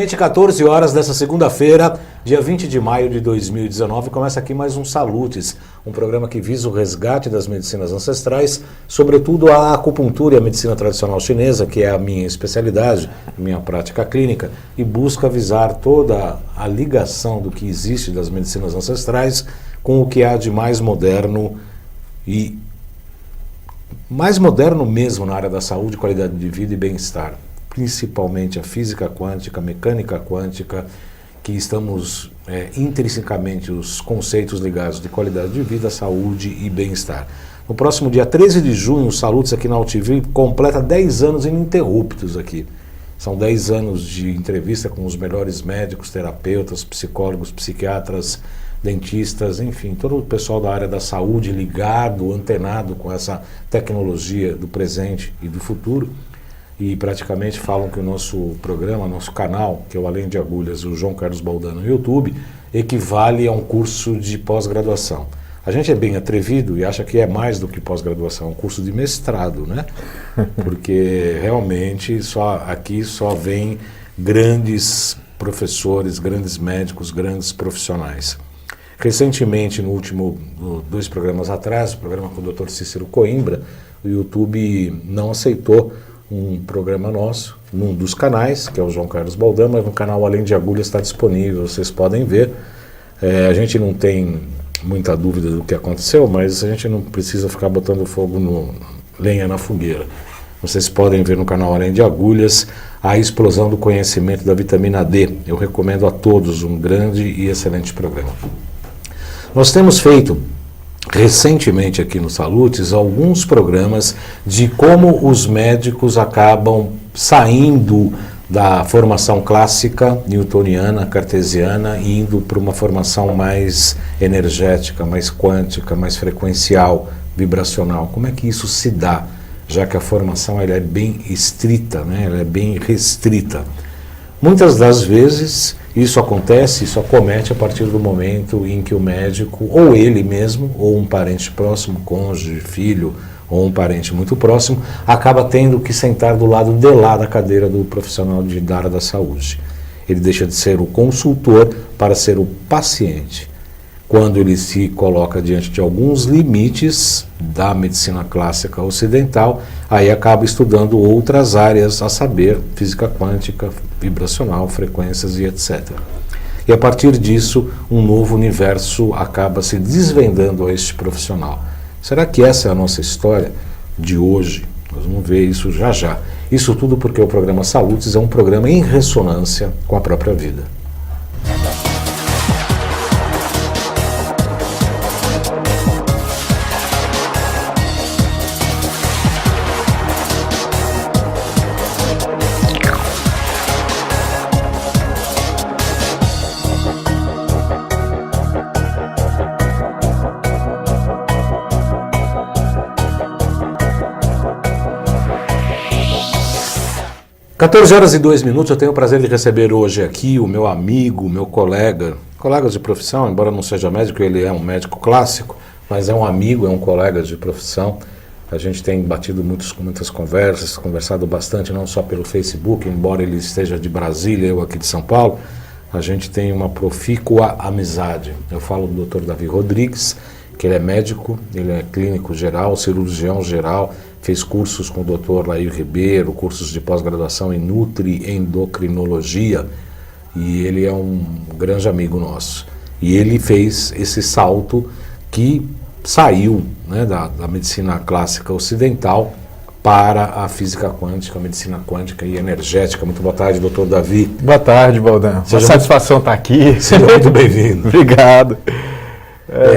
Exatamente 14 horas dessa segunda-feira, dia 20 de maio de 2019, começa aqui mais um Salutes, um programa que visa o resgate das medicinas ancestrais, sobretudo a acupuntura e a medicina tradicional chinesa, que é a minha especialidade, minha prática clínica, e busca visar toda a ligação do que existe das medicinas ancestrais com o que há de mais moderno e mais moderno mesmo na área da saúde, qualidade de vida e bem-estar. Principalmente a física quântica, a mecânica quântica, que estamos intrinsecamente os conceitos ligados de qualidade de vida, saúde e bem-estar. No próximo dia 13 de junho, o Salutes aqui na UTV completa 10 anos ininterruptos aqui. São 10 anos de entrevista com os melhores médicos, terapeutas, psicólogos, psiquiatras, dentistas, enfim, todo o pessoal da área da saúde ligado, antenado com essa tecnologia do presente e do futuro. E praticamente falam que o nosso programa, nosso canal, que é o Além de Agulhas, o João Carlos Baldano no YouTube, equivale a um curso de pós-graduação. A gente é bem atrevido e acha que é mais do que pós-graduação, é um curso de mestrado, né? Porque realmente aqui só vem grandes professores, grandes médicos, grandes profissionais. Recentemente, no último, 2 programas atrás, o programa com o Dr. Cícero Coimbra, o YouTube não aceitou um programa nosso, num dos canais, que é o João Carlos Baldano, mas no canal Além de Agulhas está disponível, vocês podem ver. A gente não tem muita dúvida do que aconteceu, mas a gente não precisa ficar botando lenha na fogueira. Vocês podem ver no canal Além de Agulhas a explosão do conhecimento da vitamina D. Eu recomendo a todos um grande e excelente programa. Nós temos feito recentemente aqui no Salutes alguns programas de como os médicos acabam saindo da formação clássica newtoniana, cartesiana, e indo para uma formação mais energética, mais quântica, mais frequencial, vibracional. Como é que isso se dá, já que a formação ela é bem estrita, né? Ela é bem restrita? Muitas das vezes isso acomete a partir do momento em que o médico, ou ele mesmo, ou um parente próximo, cônjuge, filho, ou um parente muito próximo, acaba tendo que sentar do lado de lá da cadeira do profissional da área da saúde. Ele deixa de ser o consultor para ser o paciente. Quando ele se coloca diante de alguns limites da medicina clássica ocidental, aí acaba estudando outras áreas, a saber, física quântica, vibracional, frequências e etc. E a partir disso, um novo universo acaba se desvendando a este profissional. Será que essa é a nossa história de hoje? Nós vamos ver isso já já. Isso tudo porque o programa Salutes é um programa em ressonância com a própria vida. 14 horas e 2 minutos, eu tenho o prazer de receber hoje aqui o meu amigo, meu colega de profissão, embora não seja médico, ele é um médico clássico, mas é um amigo, é um colega de profissão. A gente tem batido muitas conversas, conversado bastante, não só pelo Facebook, embora ele esteja de Brasília, eu aqui de São Paulo, a gente tem uma profícua amizade. Eu falo do Dr. Davi Rodrigues, que ele é médico, ele é clínico geral, cirurgião geral, fez cursos com o Dr. Lair Ribeiro, cursos de pós-graduação em nutriendocrinologia, e ele é um grande amigo nosso. E ele fez esse salto que saiu, né, da medicina clássica ocidental para a física quântica, a medicina quântica e energética. Muito boa tarde, doutor Davi. Boa tarde, Baldano. Uma satisfação estar aqui. Seja muito bem-vindo. Obrigado.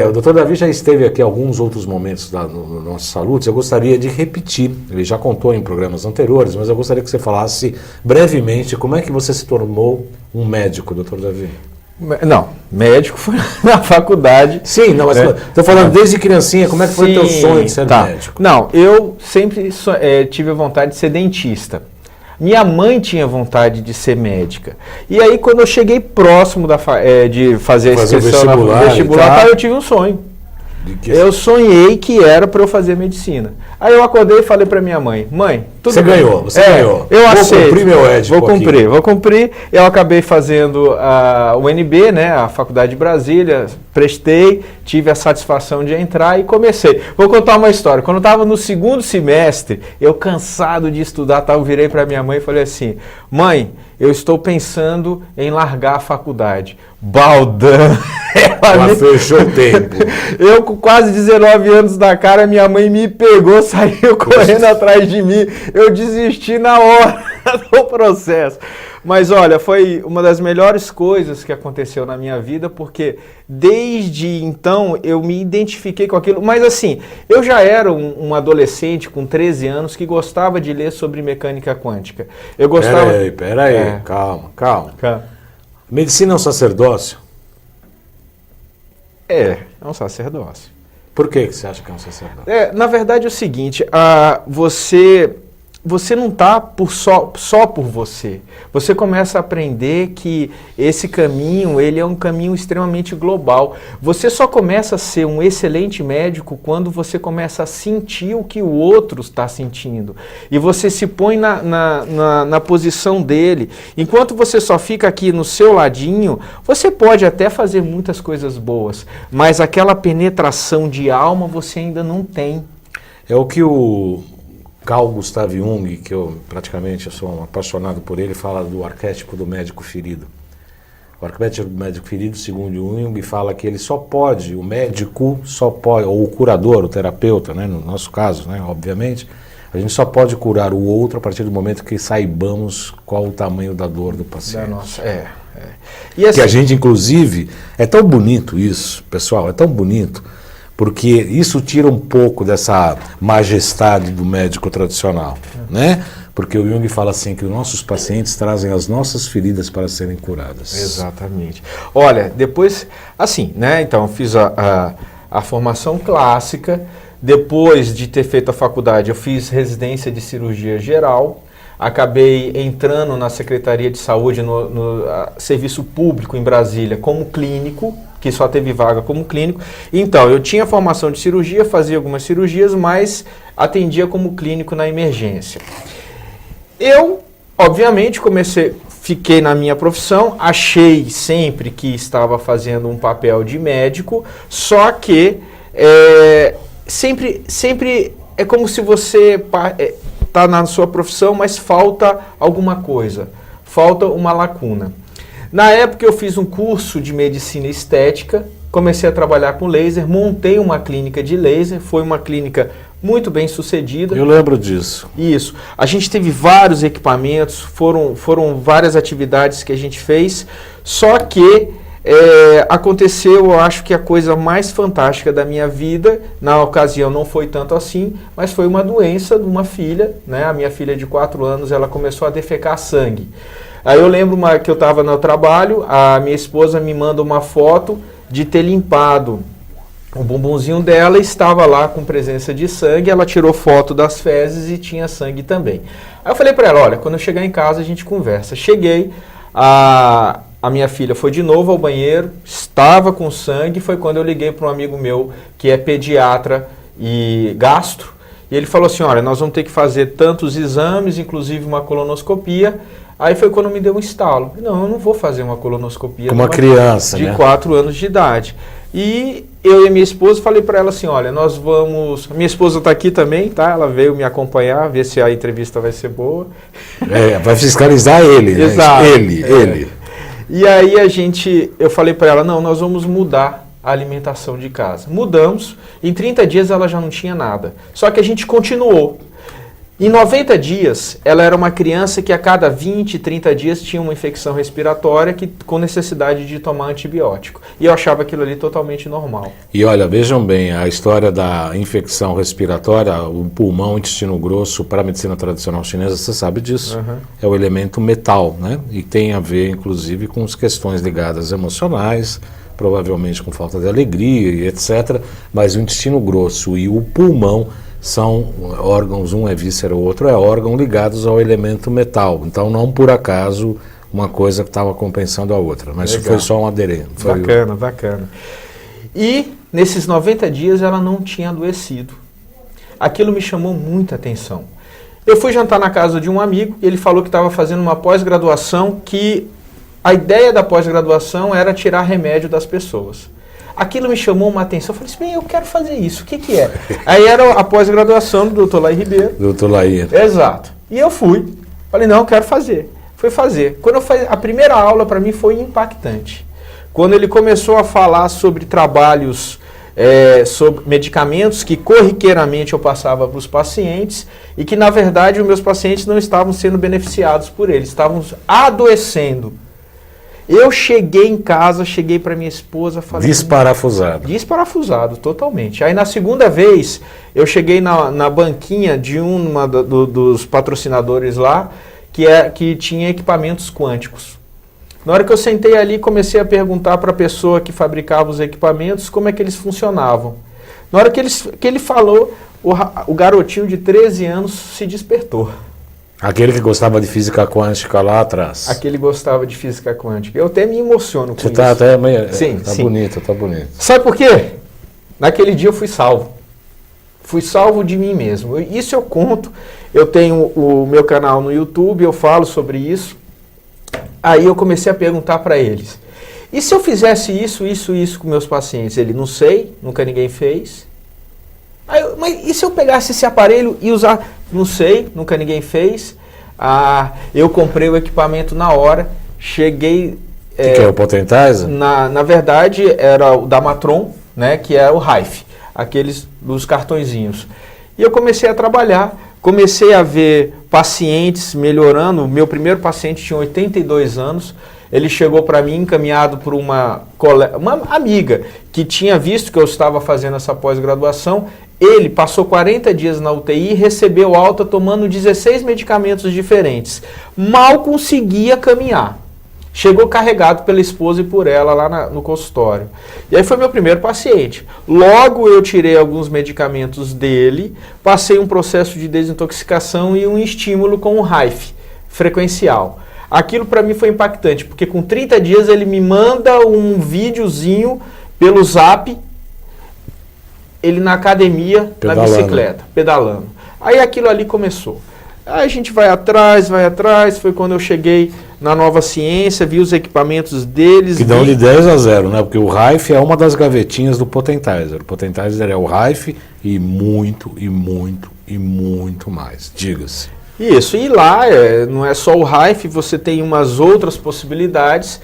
O doutor Davi já esteve aqui em alguns outros momentos no nosso Salutes. Eu gostaria de repetir, ele já contou em programas anteriores, mas eu gostaria que você falasse brevemente como é que você se tornou um médico, doutor Davi. Não, médico foi na faculdade. Sim, não, mas estou falando desde criancinha, como é que foi o teu sonho de ser médico? Não, eu sempre tive a vontade de ser dentista. Minha mãe tinha vontade de ser médica. E aí, quando eu cheguei próximo de fazer a inscrição no vestibular, eu tive um sonho. Eu sonhei que era para eu fazer medicina. Aí eu acordei e falei para minha mãe, tudo você bem. Ganhou, você ganhou. Eu aceito. Vou cumprir meu édipo Vou cumprir. Eu acabei fazendo a UNB, né, a Faculdade de Brasília, prestei, tive a satisfação de entrar e comecei. Vou contar uma história. Quando eu estava no segundo semestre, eu cansado de estudar, eu virei para minha mãe e falei assim, mãe, eu estou pensando em largar a faculdade. Baldão! Ela fechou o tempo. Eu com quase 19 anos na cara, minha mãe me pegou, saiu correndo atrás de mim. Eu desisti na hora do processo. Mas olha, foi uma das melhores coisas que aconteceu na minha vida, porque desde então eu me identifiquei com aquilo. Mas assim, eu já era um adolescente com 13 anos que gostava de ler sobre mecânica quântica. Eu gostava... Peraí, calma. Medicina é um sacerdócio? É um sacerdócio. Por que você acha que é um sacerdócio? Na verdade é o seguinte, você não está só por você. Você começa a aprender que esse caminho, ele é um caminho extremamente global. Você só começa a ser um excelente médico quando você começa a sentir o que o outro está sentindo. E você se põe na posição dele. Enquanto você só fica aqui no seu ladinho, você pode até fazer muitas coisas boas, mas aquela penetração de alma você ainda não tem. É o que o Carl Gustav Jung, que eu sou um apaixonado por ele, fala do arquétipo do médico ferido. O arquétipo do médico ferido, segundo Jung, fala que o médico só pode, ou o curador, o terapeuta, né, no nosso caso, né, obviamente, a gente só pode curar o outro a partir do momento que saibamos qual o tamanho da dor do paciente. E assim, que a gente, inclusive, é tão bonito isso, pessoal, é tão bonito, porque isso tira um pouco dessa majestade do médico tradicional, né? Porque o Jung fala assim que os nossos pacientes trazem as nossas feridas para serem curadas. Exatamente. Olha, depois, assim, né? Então, eu fiz a formação clássica, depois de ter feito a faculdade, eu fiz residência de cirurgia geral, acabei entrando na Secretaria de Saúde, no serviço público em Brasília, como clínico, que só teve vaga como clínico. Então, eu tinha formação de cirurgia, fazia algumas cirurgias, mas atendia como clínico na emergência. Eu, obviamente, fiquei na minha profissão, achei sempre que estava fazendo um papel de médico, só que sempre é como se você está na sua profissão, mas falta alguma coisa, falta uma lacuna. Na época eu fiz um curso de medicina estética, comecei a trabalhar com laser, montei uma clínica de laser, foi uma clínica muito bem sucedida. Eu lembro disso. Isso. A gente teve vários equipamentos, foram várias atividades que a gente fez, só que aconteceu, eu acho que a coisa mais fantástica da minha vida, na ocasião não foi tanto assim, mas foi uma doença de uma filha, né? A minha filha de 4 anos, ela começou a defecar sangue. Aí eu lembro que eu estava no trabalho, a minha esposa me manda uma foto de ter limpado o bumbumzinho dela e estava lá com presença de sangue, ela tirou foto das fezes e tinha sangue também. Aí eu falei para ela, olha, quando eu chegar em casa a gente conversa. Cheguei, a minha filha foi de novo ao banheiro, estava com sangue, foi quando eu liguei para um amigo meu que é pediatra e gastro, e ele falou assim, olha, nós vamos ter que fazer tantos exames, inclusive uma colonoscopia. Aí foi quando me deu um estalo. Não, eu não vou fazer uma colonoscopia. Uma criança, de né? 4 anos de idade. E eu e minha esposa falei para ela assim, olha, nós vamos... Minha esposa está aqui também, tá? Ela veio me acompanhar, ver se a entrevista vai ser boa. Vai fiscalizar ele, né? Exato. Ele. E aí eu falei para ela, não, nós vamos mudar a alimentação de casa. Mudamos, em 30 dias ela já não tinha nada. Só que a gente continuou. Em 90 dias, ela era uma criança que a cada 20, 30 dias tinha uma infecção respiratória com necessidade de tomar antibiótico. E eu achava aquilo ali totalmente normal. E olha, vejam bem, a história da infecção respiratória, o pulmão, o intestino grosso, para a medicina tradicional chinesa, você sabe disso. Uhum. É o elemento metal, né? E tem a ver, inclusive, com as questões ligadas emocionais, provavelmente com falta de alegria e etc. Mas o intestino grosso e o pulmão são órgãos, um é víscera, o outro é órgão, ligados ao elemento metal. Então, não por acaso, uma coisa que estava compensando a outra. Mas legal. Foi só um aderente. Bacana. E nesses 90 dias ela não tinha adoecido. Aquilo me chamou muita atenção. Eu fui jantar na casa de um amigo e ele falou que estava fazendo uma pós-graduação, que a ideia da pós-graduação era tirar remédio das pessoas. Aquilo me chamou uma atenção. Eu falei assim, bem, eu quero fazer isso. O que que é? Aí era a pós-graduação do Dr. Laí Ribeiro. Dr. Laí. Exato. E eu fui. Falei, não, eu quero fazer. Fui fazer. Quando eu a primeira aula para mim foi impactante. Quando ele começou a falar sobre trabalhos, sobre medicamentos que corriqueiramente eu passava para os pacientes e que, na verdade, os meus pacientes não estavam sendo beneficiados por eles, estavam adoecendo. Eu cheguei em casa, cheguei para minha esposa, falei... Desparafusado. Desparafusado, totalmente. Aí na segunda vez, eu cheguei na banquinha de dos patrocinadores lá, que tinha equipamentos quânticos. Na hora que eu sentei ali, comecei a perguntar para a pessoa que fabricava os equipamentos como é que eles funcionavam. Na hora que ele falou, o garotinho de 13 anos se despertou. Aquele que gostava de física quântica lá atrás. Aquele gostava de física quântica. Eu até me emociono com isso. Você está até meio... Sim, tá sim. Bonito, tá bonito. Sabe por quê? Naquele dia eu fui salvo. Fui salvo de mim mesmo. Isso eu conto. Eu tenho o meu canal no YouTube, eu falo sobre isso. Aí eu comecei a perguntar para eles. E se eu fizesse isso com meus pacientes? Ele, não sei, nunca ninguém fez. Mas e se eu pegasse esse aparelho e usar? Não sei, nunca ninguém fez. Eu comprei o equipamento na hora, cheguei... O que é o Potentizer? Na verdade, era o da Matron, né, que é o Rife, aqueles dos cartõezinhos. E eu comecei a trabalhar, comecei a ver pacientes melhorando. O meu primeiro paciente tinha 82 anos, ele chegou para mim encaminhado por uma amiga que tinha visto que eu estava fazendo essa pós-graduação. Ele passou 40 dias na UTI e recebeu alta tomando 16 medicamentos diferentes. Mal conseguia caminhar. Chegou carregado pela esposa e por ela lá no consultório. E aí foi meu primeiro paciente. Logo eu tirei alguns medicamentos dele, passei um processo de desintoxicação e um estímulo com o Rife frequencial. Aquilo para mim foi impactante, porque com 30 dias ele me manda um videozinho pelo Zap, ele na academia, pedalando. Na bicicleta, pedalando. Aí aquilo ali começou. Aí a gente vai atrás, foi quando eu cheguei na Nova Ciência, vi os equipamentos deles. Que dão de 10 a 0, né? Porque o Rife é uma das gavetinhas do Potentizer. O Potentizer é o Rife e muito mais. Diga-se. Isso, e lá não é só o Rife, você tem umas outras possibilidades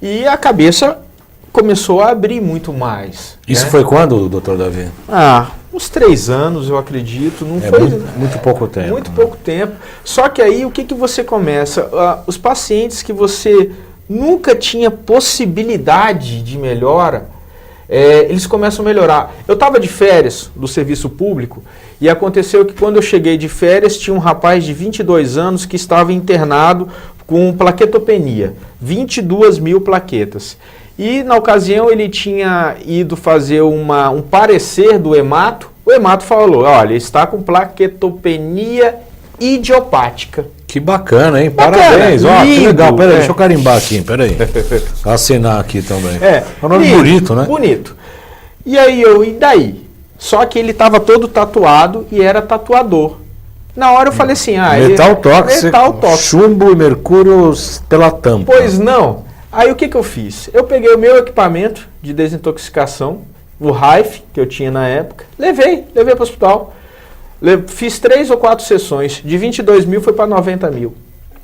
e a cabeça começou a abrir muito mais. Isso né? foi quando, doutor Davi? Uns 3 anos, eu acredito. Não é foi muito pouco tempo. Muito pouco tempo. Só que aí o que você começa? Os pacientes que você nunca tinha possibilidade de melhora, eles começam a melhorar. Eu estava de férias do serviço público e aconteceu que quando eu cheguei de férias tinha um rapaz de 22 anos que estava internado com plaquetopenia, 22 mil plaquetas. E na ocasião ele tinha ido fazer um parecer do hemato. O hemato falou, olha, está com plaquetopenia idiopática. Que bacana, hein? Parabéns. Ó, que legal. Peraí, deixa eu carimbar aqui, peraí. Assinar aqui também. É um nome bonito, né? Bonito. E aí e daí? Só que ele estava todo tatuado e era tatuador. Na hora eu falei assim, metal tóxico, chumbo e mercúrio pela tampa. Pois não. Aí o que eu fiz? Eu peguei o meu equipamento de desintoxicação, o Rife, que eu tinha na época, levei para o hospital. Fiz 3 ou 4 sessões, de 22 mil foi para 90 mil.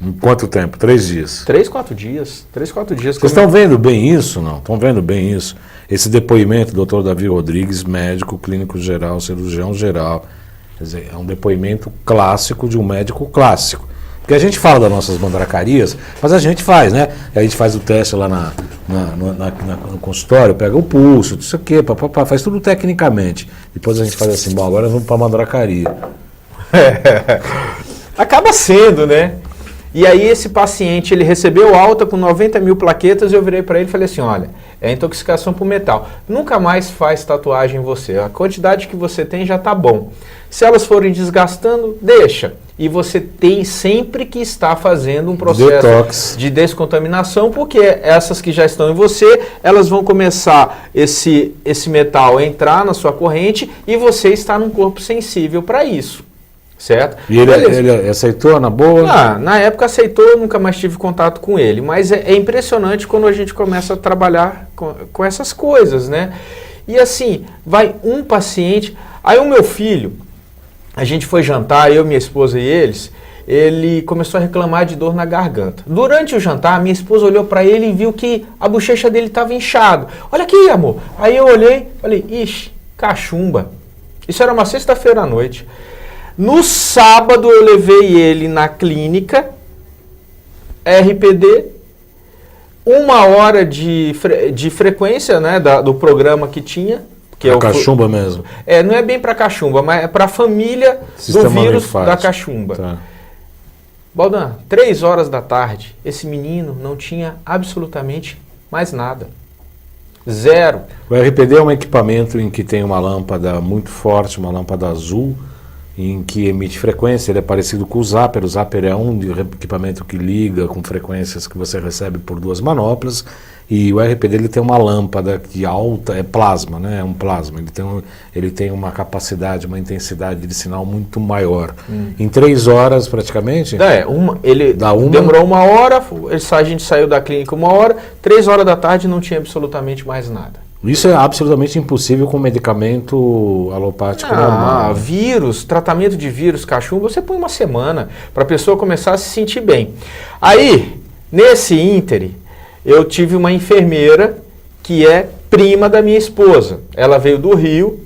Em quanto tempo? 3 dias? 3, 4 dias. 3, 4 dias. Vocês estão vendo bem isso, não? Estão vendo bem isso? Esse depoimento do Dr. Davi Rodrigues, médico, clínico geral, cirurgião geral. Quer dizer, é um depoimento clássico de um médico clássico. Porque a gente fala das nossas mandracarias, mas a gente faz, né? A gente faz o teste lá no consultório, pega o pulso, não sei o quê, faz tudo tecnicamente. Depois a gente faz assim, bom, agora vamos para a mandracaria. Acaba sendo, né? E aí esse paciente, ele recebeu alta com 90 mil plaquetas, eu virei para ele e falei assim, olha, é intoxicação por metal. Nunca mais faz tatuagem em você. A quantidade que você tem já tá bom. Se elas forem desgastando, deixa. e você tem sempre que estar fazendo um processo detox de descontaminação, porque essas que já estão em você, elas vão começar esse metal a entrar na sua corrente e você está num corpo sensível para isso, certo? E ele aceitou na boa? Na época aceitou, eu nunca mais tive contato com ele, mas é impressionante quando a gente começa a trabalhar com essas coisas, né? E assim, vai um paciente, aí o meu filho, a gente foi jantar, eu, minha esposa e ele começou a reclamar de dor na garganta. Durante o jantar, minha esposa olhou para ele e viu que a bochecha dele estava inchado. Olha aqui, amor. Aí eu olhei, falei, ixi, cachumba. Isso era uma sexta-feira à noite. No sábado eu levei ele na clínica, RPD, 1 hora de frequência, né, do programa que tinha. Que é cachumba mesmo. Não é bem para cachumba, mas é para a família do vírus da cachumba. Tá. Baldan, 3 horas da tarde, esse menino não tinha absolutamente mais nada. Zero. O RPD é um equipamento em que tem uma lâmpada muito forte, uma lâmpada azul, em que emite frequência. Ele é parecido com o Zapper. O Zapper é um equipamento que liga com frequências que você recebe por 2 manoplas. E o RPD ele tem uma lâmpada que alta, é plasma, né? É um plasma. Ele tem uma capacidade, uma intensidade de sinal muito maior. Em 3 horas, praticamente? Ele demorou 1 hora, a gente saiu da clínica 1 hora, 3 horas da tarde não tinha absolutamente mais nada. Isso é absolutamente impossível com medicamento alopático normal. Vírus, tratamento de vírus, cachumba, você põe 1 semana para a pessoa começar a se sentir bem. Aí, nesse íntere, eu tive uma enfermeira que é prima da minha esposa. Ela veio do Rio,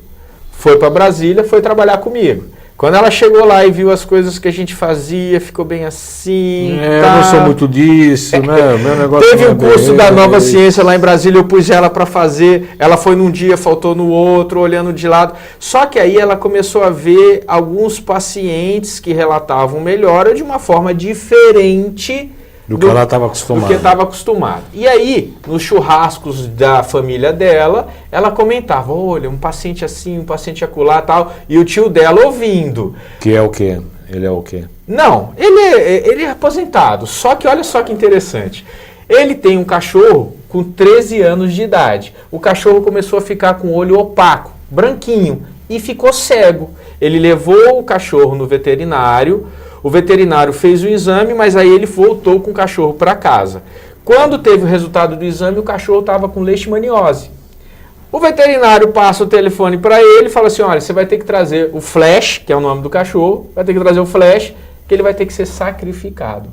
foi para Brasília, foi trabalhar comigo. Quando ela chegou lá e viu as coisas que a gente fazia, ficou bem assim. Eu não sou muito disso, né? Meu negócio teve um curso da Nova Ciência lá em Brasília, eu pus ela para fazer. Ela foi num dia, faltou no outro, olhando de lado. Só que aí ela começou a ver alguns pacientes que relatavam melhora de uma forma diferente do que ela estava acostumada. Do que estava acostumada. E aí, nos churrascos da família dela, ela comentava, olha, um paciente assim, um paciente acolá, tal, e o tio dela ouvindo. Que é o quê? Ele é o quê? Não, ele é aposentado, só que olha só que interessante. Ele tem um cachorro com 13 anos de idade. O cachorro começou a ficar com o olho opaco, branquinho, e ficou cego. Ele levou o cachorro no veterinário. O veterinário fez o exame, mas aí ele voltou com o cachorro para casa. Quando teve o resultado do exame, o cachorro estava com leishmaniose. O veterinário passa o telefone para ele e fala assim, olha, você vai ter que trazer o Flash, que é o nome do cachorro, vai ter que trazer o Flash, que ele vai ter que ser sacrificado.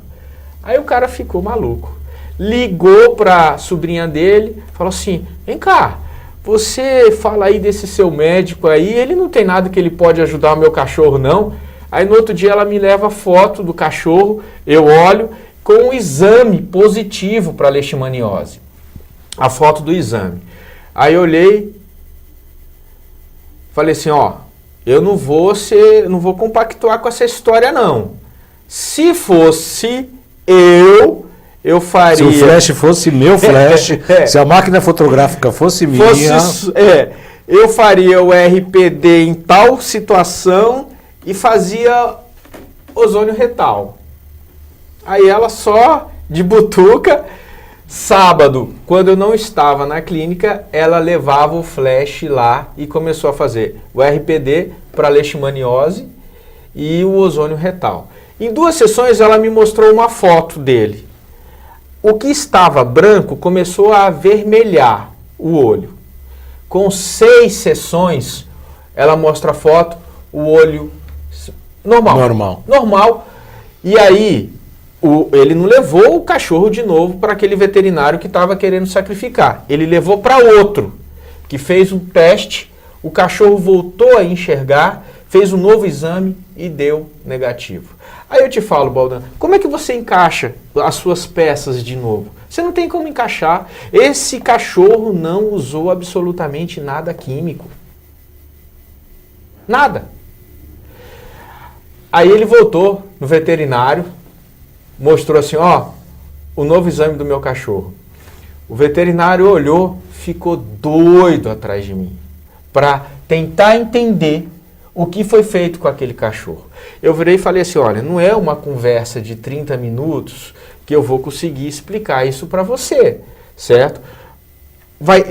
Aí o cara ficou maluco. Ligou para a sobrinha dele, falou assim, vem cá, você fala aí desse seu médico aí, ele não tem nada que ele pode ajudar o meu cachorro não. Aí no outro dia ela me leva a foto do cachorro, eu olho, com um exame positivo para leishmaniose. A foto do exame. Aí eu olhei, falei assim, eu não vou compactuar com essa história não. Se fosse eu faria... Se o flash fosse meu flash, se a máquina fotográfica fosse minha... eu faria o RPD em tal situação... e fazia ozônio retal. Aí ela só de butuca, sábado, quando eu não estava na clínica, ela levava o flash lá e começou a fazer o RPD para leishmaniose e o ozônio retal. Em 2 sessões ela me mostrou uma foto dele. O que estava branco começou a avermelhar o olho. Com 6 sessões, ela mostra a foto, o olho normal. E aí, ele não levou o cachorro de novo para aquele veterinário que estava querendo sacrificar. Ele levou para outro, que fez um teste, o cachorro voltou a enxergar, fez um novo exame e deu negativo. Aí eu te falo, Baldan, como é que você encaixa as suas peças de novo? Você não tem como encaixar. Esse cachorro não usou absolutamente nada químico. Nada. Aí ele voltou no veterinário, mostrou assim, o novo exame do meu cachorro. O veterinário olhou, ficou doido atrás de mim, para tentar entender o que foi feito com aquele cachorro. Eu virei e falei assim, olha, não é uma conversa de 30 minutos que eu vou conseguir explicar isso para você, certo? Vai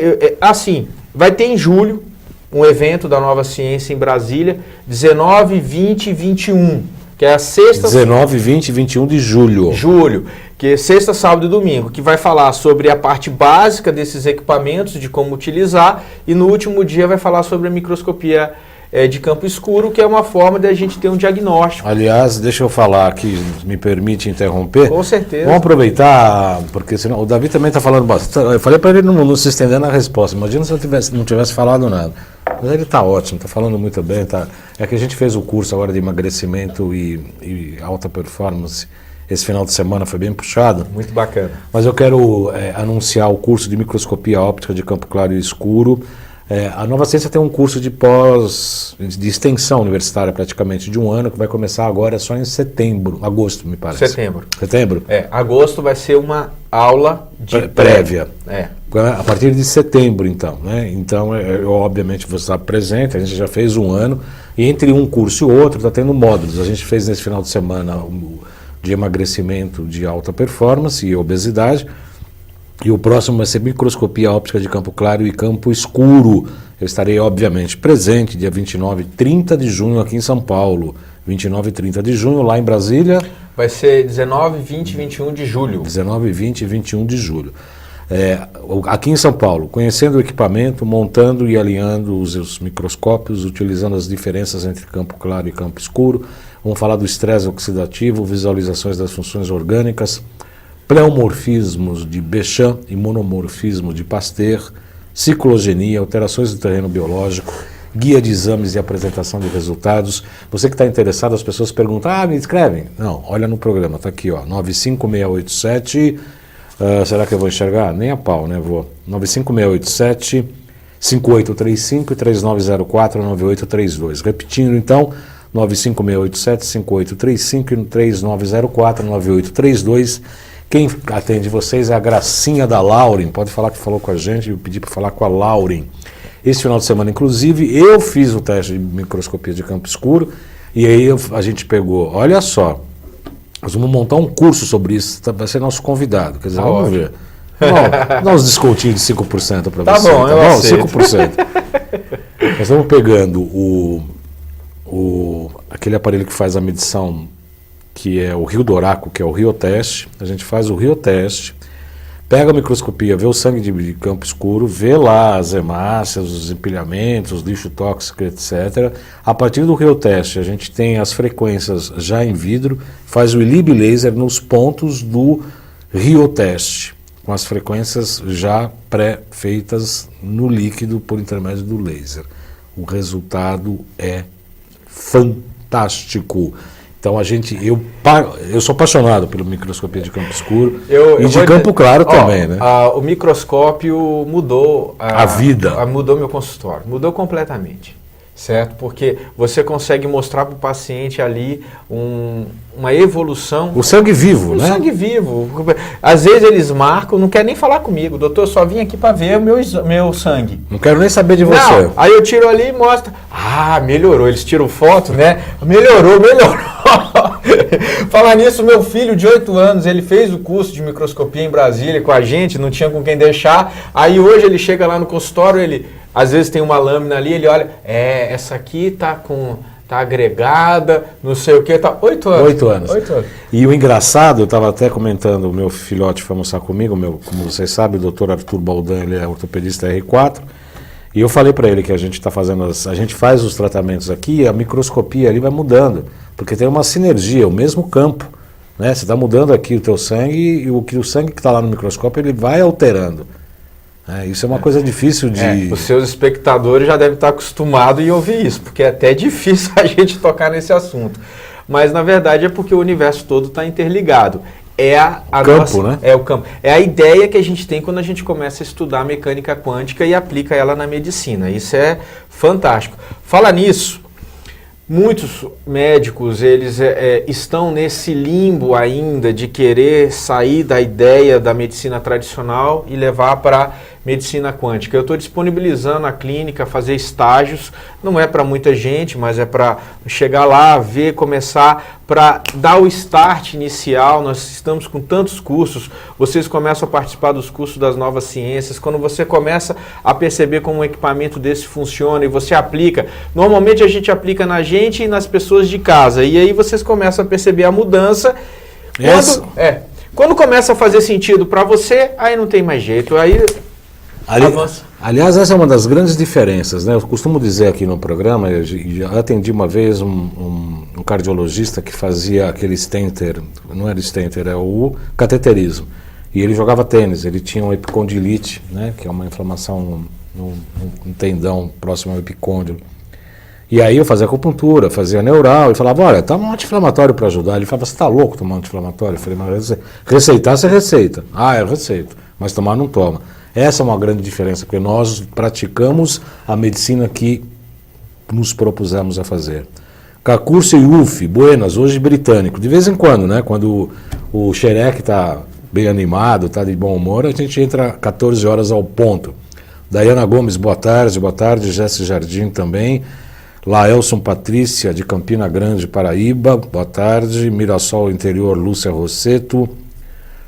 ter em julho um evento da Nova Ciência em Brasília, 19, 20 e 21, que é a sexta... 19, 20 e 21 de julho. Julho, que é sexta, sábado e domingo, que vai falar sobre a parte básica desses equipamentos, de como utilizar, e no último dia vai falar sobre a microscopia de campo escuro, que é uma forma de a gente ter um diagnóstico. Aliás, deixa eu falar aqui, me permite interromper? Com certeza. Vamos aproveitar, porque senão o Davi também está falando bastante. Eu falei para ele não se estender na resposta. Imagina se eu não tivesse falado nada. Mas ele está ótimo, está falando muito bem. É que a gente fez o curso agora de emagrecimento e alta performance. Esse final de semana foi bem puxado. Muito bacana. Mas eu quero anunciar o curso de microscopia óptica de campo claro e escuro. A Nova Ciência tem um curso de extensão universitária praticamente de um ano, que vai começar agora só em agosto, me parece. Setembro? Agosto vai ser uma aula de prévia. A partir de setembro, então. Né? Então, eu obviamente vou estar presente, a gente já fez um ano, e entre um curso e outro está tendo módulos. A gente fez nesse final de semana de emagrecimento de alta performance e obesidade, e o próximo vai ser microscopia óptica de campo claro e campo escuro. Eu estarei, obviamente, presente dia 29 e 30 de junho aqui em São Paulo. 29 e 30 de junho, lá em Brasília. Vai ser 19, 20 e 21 de julho. 19, 20 e 21 de julho. Aqui em São Paulo, conhecendo o equipamento, montando e alinhando os microscópios, utilizando as diferenças entre campo claro e campo escuro. Vamos falar do estresse oxidativo, visualizações das funções orgânicas, pleomorfismos de Béchamp e monomorfismo de Pasteur, ciclogenia, alterações do terreno biológico, guia de exames e apresentação de resultados. Você que está interessado, as pessoas perguntam, me inscrevem? Não, olha no programa, está aqui, 95687, será que eu vou enxergar? Nem a pau, né? Vou. 95687, 5835 e 3904-9832. Repetindo, então, 95687, 5835 e 3904-9832. Quem atende vocês é a Gracinha da Lauren. Pode falar que falou com a gente, eu pedi para falar com a Lauren. Esse final de semana, inclusive, eu fiz o teste de microscopia de campo escuro e aí a gente pegou, olha só, nós vamos montar um curso sobre isso, vai ser nosso convidado, quer dizer, vamos ver. Dá uns descontinhos de 5% para você. Tá bom, 5%. Nós estamos pegando aquele aparelho que faz a medição, que é o Rio Doraco, que é o Rioteste. A gente faz o Rioteste, pega a microscopia, vê o sangue de campo escuro, vê lá as hemácias, os empilhamentos, lixo tóxico, etc. A partir do Rioteste, a gente tem as frequências já em vidro, faz o Ilib laser nos pontos do Rioteste, com as frequências já pré-feitas no líquido por intermédio do laser. O resultado é fantástico. Então eu sou apaixonado pela microscopia de campo escuro e de campo claro também, né? O microscópio mudou a vida. Mudou meu consultório, mudou completamente, certo? Porque você consegue mostrar para o paciente ali uma evolução. O sangue vivo, né? O sangue vivo. Às vezes eles marcam, não quer nem falar comigo. Doutor, eu só vim aqui para ver o meu sangue. Não quero nem saber de você. Não, aí eu tiro ali e mostro. Melhorou. Eles tiram foto, né? Melhorou. Falar nisso, meu filho de 8 anos, ele fez o curso de microscopia em Brasília com a gente, não tinha com quem deixar. Aí hoje ele chega lá no consultório, ele às vezes tem uma lâmina ali, ele olha, essa aqui tá agregada, não sei o que, tá 8 anos. 8 anos. E o engraçado, eu estava até comentando, o meu filhote foi almoçar comigo, como vocês sabem, o doutor Arthur Baldan, ele é ortopedista R4, e eu falei para ele que a gente está fazendo, a gente faz os tratamentos aqui, e a microscopia ali vai mudando, porque tem uma sinergia, o mesmo campo, né? Você está mudando aqui o teu sangue, e o sangue que está lá no microscópio, ele vai alterando. Isso é uma coisa difícil de... Os seus espectadores já devem estar acostumados em ouvir isso, porque é até difícil a gente tocar nesse assunto. Mas, na verdade, é porque o universo todo está interligado. Né? É o campo. É a ideia que a gente tem quando a gente começa a estudar a mecânica quântica e aplica ela na medicina. Isso é fantástico. Fala nisso, muitos médicos eles estão nesse limbo ainda de querer sair da ideia da medicina tradicional e levar para medicina quântica. Eu estou disponibilizando a clínica, fazer estágios, não é para muita gente, mas é para chegar lá, ver, começar, para dar o start inicial. Nós estamos com tantos cursos, vocês começam a participar dos cursos das novas ciências, quando você começa a perceber como um equipamento desse funciona e você aplica, normalmente a gente aplica na gente e nas pessoas de casa, e aí vocês começam a perceber a mudança. Quando começa a fazer sentido para você, aí não tem mais jeito, aí... Aliás, essa é uma das grandes diferenças, né? Eu costumo dizer aqui no programa, eu já atendi uma vez um cardiologista que fazia aquele stenter, não era stenter, é o cateterismo, e ele jogava tênis, ele tinha uma epicondilite, né? Que é uma inflamação no tendão próximo ao epicôndilo. E aí eu fazia acupuntura, fazia neural, e falava, olha, toma um anti-inflamatório para ajudar. Ele falava, você está louco tomar um anti-inflamatório? Eu falei, mas receitar você receita. Ah, eu receito, mas tomar não toma. Essa é uma grande diferença, porque nós praticamos a medicina que nos propusemos a fazer. Curso IUF, Buenas, hoje britânico. De vez em quando, né? Quando o Xerec está bem animado, está de bom humor, a gente entra 14 horas ao ponto. Daiana Gomes, boa tarde. Jesse Jardim também. Laelson Patrícia, de Campina Grande, Paraíba, boa tarde. Mirassol Interior, Lúcia Rosseto.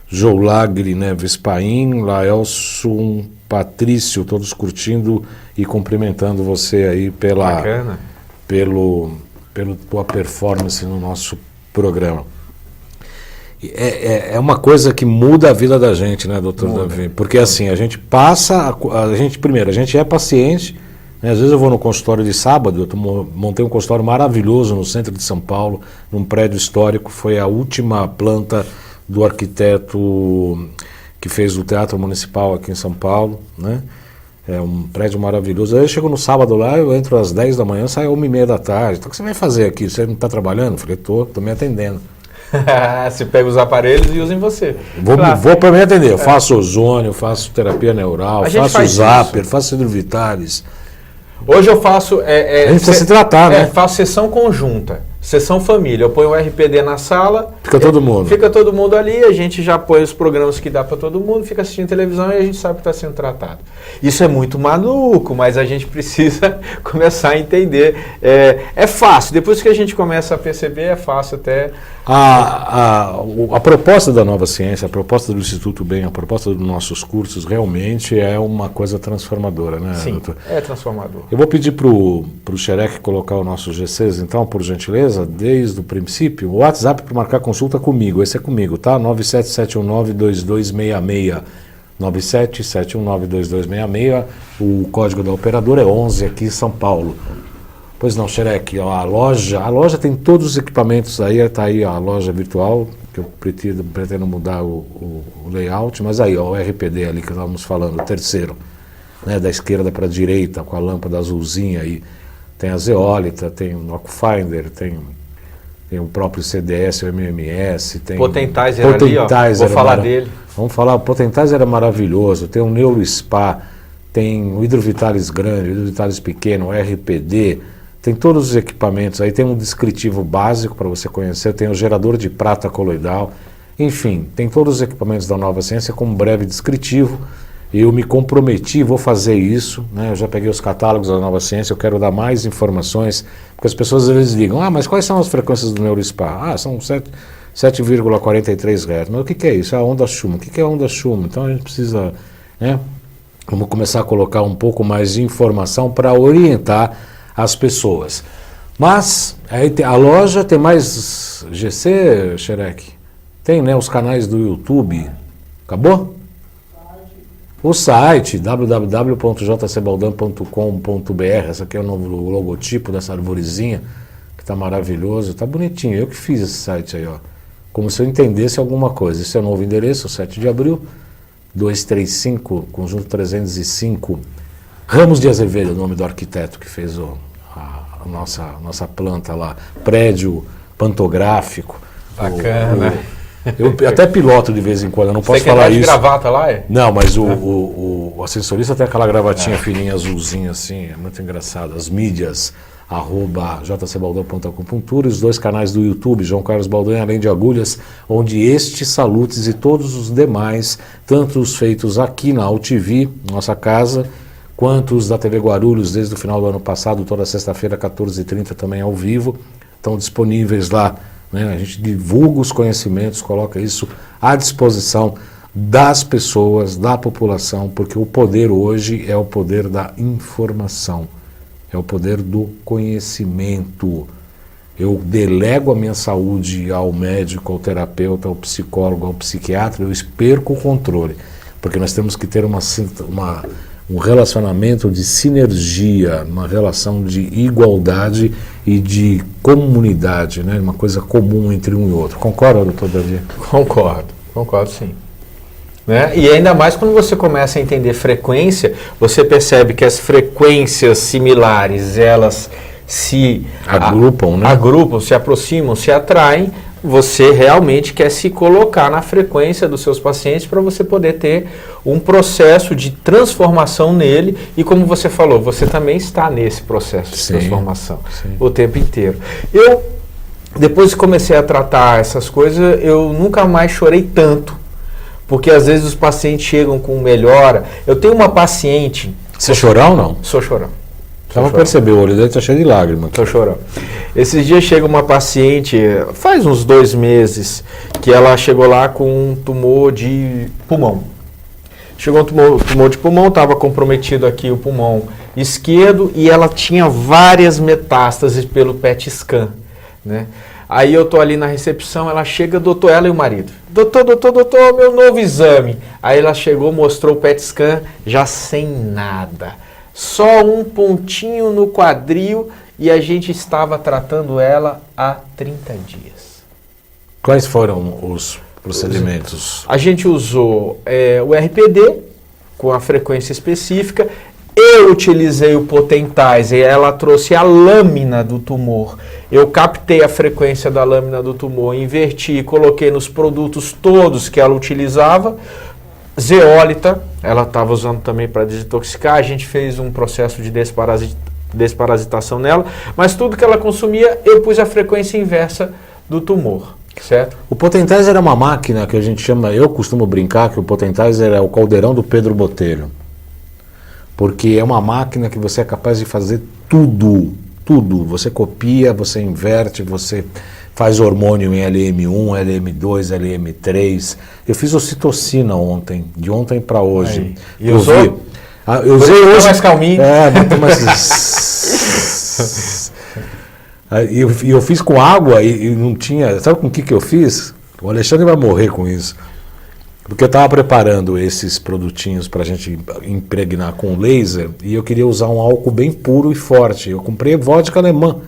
Joulagre Neves Paim, Laelson Patrício, todos curtindo e cumprimentando você aí pela tua performance no nosso programa. É uma coisa que muda a vida da gente, né, doutor Davi? Porque assim, a gente passa, primeiro, a gente é paciente, né? Às vezes eu vou no consultório de sábado, eu montei um consultório maravilhoso no centro de São Paulo, num prédio histórico, foi a última planta do arquiteto que fez o Teatro Municipal aqui em São Paulo, né? É um prédio maravilhoso. Aí eu chego no sábado lá, eu entro às 10 da manhã, saio às 1h30 da tarde. Então o que você vai fazer aqui? Você não está trabalhando? Eu falei, tô me atendendo. Você pega os aparelhos e usa em você. Vou para me atender. Eu faço ozônio, faço terapia neural, faço zapper, faço hidrovitalis. Hoje eu faço... a gente precisa se tratar, né? Faço sessão conjunta. Sessão família, eu ponho o RPD na sala. Fica todo mundo. Fica todo mundo ali, a gente já põe os programas que dá para todo mundo, fica assistindo televisão e a gente sabe que está sendo tratado. Isso é muito maluco, mas a gente precisa começar a entender. É fácil, depois que a gente começa a perceber, é fácil até... A proposta da Nova Ciência, a proposta do Instituto Bem, a proposta dos nossos cursos, realmente é uma coisa transformadora, né, Sim, doutor? É transformador. Eu vou pedir para o Xerec colocar o nosso GCs, então, por gentileza, desde o princípio. O WhatsApp para marcar consulta comigo, esse é comigo, tá? 977192266. 977192266. O código da operadora é 11 aqui em São Paulo. Pois não, Xerec, a loja tem todos os equipamentos aí, está aí a loja virtual, que eu pretendo mudar o layout, mas aí, ó, o RPD ali que estávamos falando, o terceiro, né, da esquerda para a direita, com a lâmpada azulzinha aí, tem a zeólita, tem o Acufinder, tem o próprio CDS, o MMS, tem... Potentizer ali, ó, vou falar dele. Vamos falar, o Potentizer é maravilhoso, tem o NeuroSpa, tem o Hidrovitalis grande, o Hidrovitalis pequeno, o RPD, tem todos os equipamentos aí, tem um descritivo básico para você conhecer, tem o gerador de prata coloidal, enfim, tem todos os equipamentos da Nova Ciência com um breve descritivo. Eu me comprometi, vou fazer isso, né? Eu já peguei os catálogos da Nova Ciência, eu quero dar mais informações, porque as pessoas às vezes ligam, mas quais são as frequências do NeuroSpa? São 7,43 Hz. Mas o que é isso? A onda Schumann. O que é a onda Schumann? Então a gente precisa, né? Vamos começar a colocar um pouco mais de informação para orientar as pessoas. Mas aí a loja tem mais GC, Xerec? Tem, né? Os canais do YouTube. Acabou? O site www.jcbaldan.com.br. Esse aqui é o novo logotipo dessa arvorezinha, que está maravilhoso, está bonitinho. Eu que fiz esse site aí, ó. Como se eu entendesse alguma coisa. Esse é o novo endereço, 7 de abril, 235, conjunto 305. Ramos de Azevedo, o nome do arquiteto que fez a nossa planta lá. Prédio pantográfico. Bacana. Eu até piloto de vez em quando, eu não posso falar isso. Você de gravata lá, é? Não, mas o ascensorista tem aquela gravatinha fininha, azulzinha assim, é muito engraçado. As mídias, @jcbaldão.acupuntura, os 2 canais do YouTube, João Carlos Baldan, Além de Agulhas, onde estes salutes e todos os demais, tanto os feitos aqui na UTV, nossa casa, quanto os da TV Guarulhos desde o final do ano passado, toda sexta-feira, 14h30, também ao vivo, estão disponíveis lá, né? A gente divulga os conhecimentos, coloca isso à disposição das pessoas, da população, porque o poder hoje é o poder da informação. É o poder do conhecimento. Eu delego a minha saúde ao médico, ao terapeuta, ao psicólogo, ao psiquiatra, eu perco o controle. Porque nós temos que ter um relacionamento de sinergia, uma relação de igualdade e de comunidade, né? Uma coisa comum entre um e outro. Concorda, doutor Davi? Concordo sim. Né? E ainda mais quando você começa a entender frequência, você percebe que as frequências similares, elas se agrupam, se aproximam, se atraem. Você realmente quer se colocar na frequência dos seus pacientes para você poder ter um processo de transformação nele. E como você falou, você também está nesse processo de transformação o tempo inteiro. Eu, depois que comecei a tratar essas coisas, eu nunca mais chorei tanto. Porque às vezes os pacientes chegam com melhora. Eu tenho uma paciente... Você é chorão ou não? Sou chorão. Só para perceber, o olho dele está cheio de lágrimas. Sou chorão. Esses dias chega uma paciente, faz uns 2 meses, que ela chegou lá com um tumor de pulmão. Chegou um tumor de pulmão, estava comprometido aqui o pulmão esquerdo e ela tinha várias metástases pelo PET scan, né? Aí eu tô ali na recepção, ela chega, doutor, ela e o marido. Doutor, meu novo exame. Aí ela chegou, mostrou o PET scan, já sem nada. Só um pontinho no quadril e a gente estava tratando ela há 30 dias. Quais foram os procedimentos? A gente usou o RPD com a frequência específica. Eu utilizei o Potentize e ela trouxe a lâmina do tumor. Eu captei a frequência da lâmina do tumor, inverti e coloquei nos produtos todos que ela utilizava. Zeólita, ela estava usando também para desintoxicar. A gente fez um processo de desparasitação nela, mas tudo que ela consumia, eu pus a frequência inversa do tumor. Certo? O Potentizer é uma máquina que a gente chama, eu costumo brincar que o Potentizer é o caldeirão do Pedro Botelho. Porque é uma máquina que você é capaz de fazer tudo. Você copia, você inverte, você faz hormônio em LM1, LM2, LM3. Eu fiz ocitocina ontem, de ontem para hoje. E eu usei hoje. Mais calminho. Bateu E eu fiz com água e não tinha... Sabe com o que eu fiz? O Alexandre vai morrer com isso. Porque eu estava preparando esses produtinhos para a gente impregnar com laser e eu queria usar um álcool bem puro e forte. Eu comprei vodka alemã.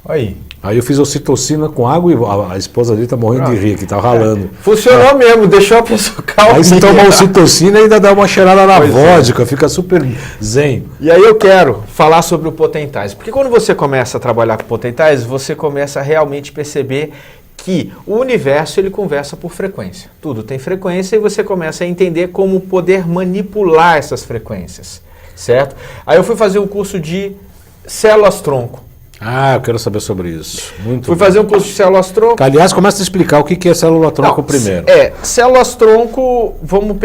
Aí eu fiz ocitocina com água e a esposa dele está morrendo de rir, que está ralando. Funcionou mesmo, deixou a pessoa calma. Aí você toma ocitocina e ainda dá uma cheirada na vodka, fica super zen. E aí eu quero falar sobre o Potentize. Porque quando você começa a trabalhar com o Potentize, você começa a realmente perceber que o universo ele conversa por frequência. Tudo tem frequência e você começa a entender como poder manipular essas frequências, certo? Aí eu fui fazer um curso de células-tronco. Eu quero saber sobre isso. Fui fazer um curso de células-tronco. Aliás, começa a explicar o que é célula-tronco primeiro. Células-tronco, vamos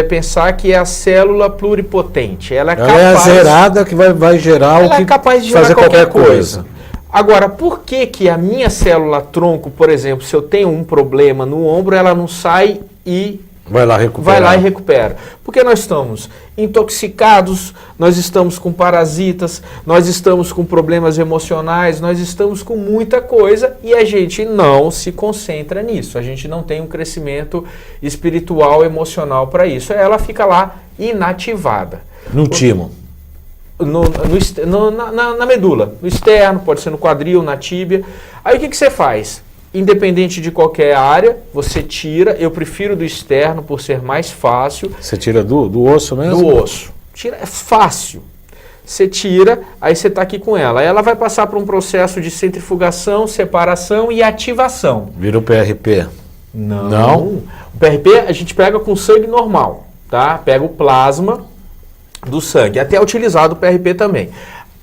pensar que é a célula pluripotente. Ela é a zerada que vai gerar ela é capaz de fazer qualquer coisa. Agora, por que a minha célula-tronco, por exemplo, se eu tenho um problema no ombro, ela não sai e vai lá e recupera? Porque nós estamos intoxicados, nós estamos com parasitas, nós estamos com problemas emocionais, nós estamos com muita coisa e a gente não se concentra nisso. A gente não tem um crescimento espiritual, emocional para isso. Ela fica lá inativada. No timo. Na medula, no externo, pode ser no quadril, na tíbia. Aí o que você faz? Independente de qualquer área, você tira. Eu prefiro do externo por ser mais fácil. Você tira do osso mesmo? Do osso. Tira, é fácil. Você tira, aí você está aqui com ela. Aí ela vai passar por um processo de centrifugação, separação e ativação. Vira o PRP? Não. O PRP a gente pega com sangue normal, tá? Pega o plasma do sangue, até utilizado o PRP também.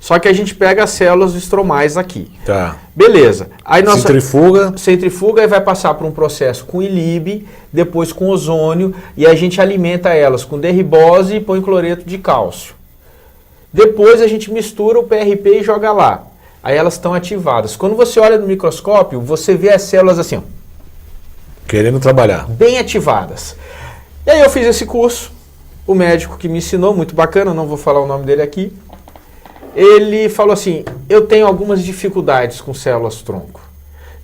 Só que a gente pega as células estromais aqui. Tá. Beleza. Aí Centrifuga. Centrifuga e vai passar por um processo com ILIB, depois com ozônio, e a gente alimenta elas com derribose e põe cloreto de cálcio. Depois a gente mistura o PRP e joga lá. Aí elas estão ativadas. Quando você olha no microscópio, você vê as células assim, ó, Querendo trabalhar. bem ativadas. E aí eu fiz esse curso, o médico que me ensinou, muito bacana, não vou falar o nome dele aqui, ele falou assim, eu tenho algumas dificuldades com células-tronco.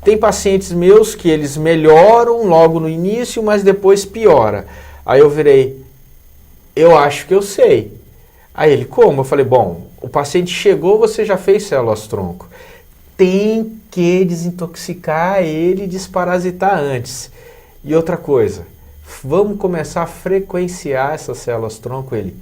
Tem pacientes meus que eles melhoram logo no início, mas depois piora. Aí eu virei, eu acho que eu sei. Aí ele, como? Eu falei, bom, o paciente chegou, você já fez células-tronco. Tem que desintoxicar ele e desparasitar antes. E outra coisa, vamos começar a frequenciar essas células-tronco. Ele,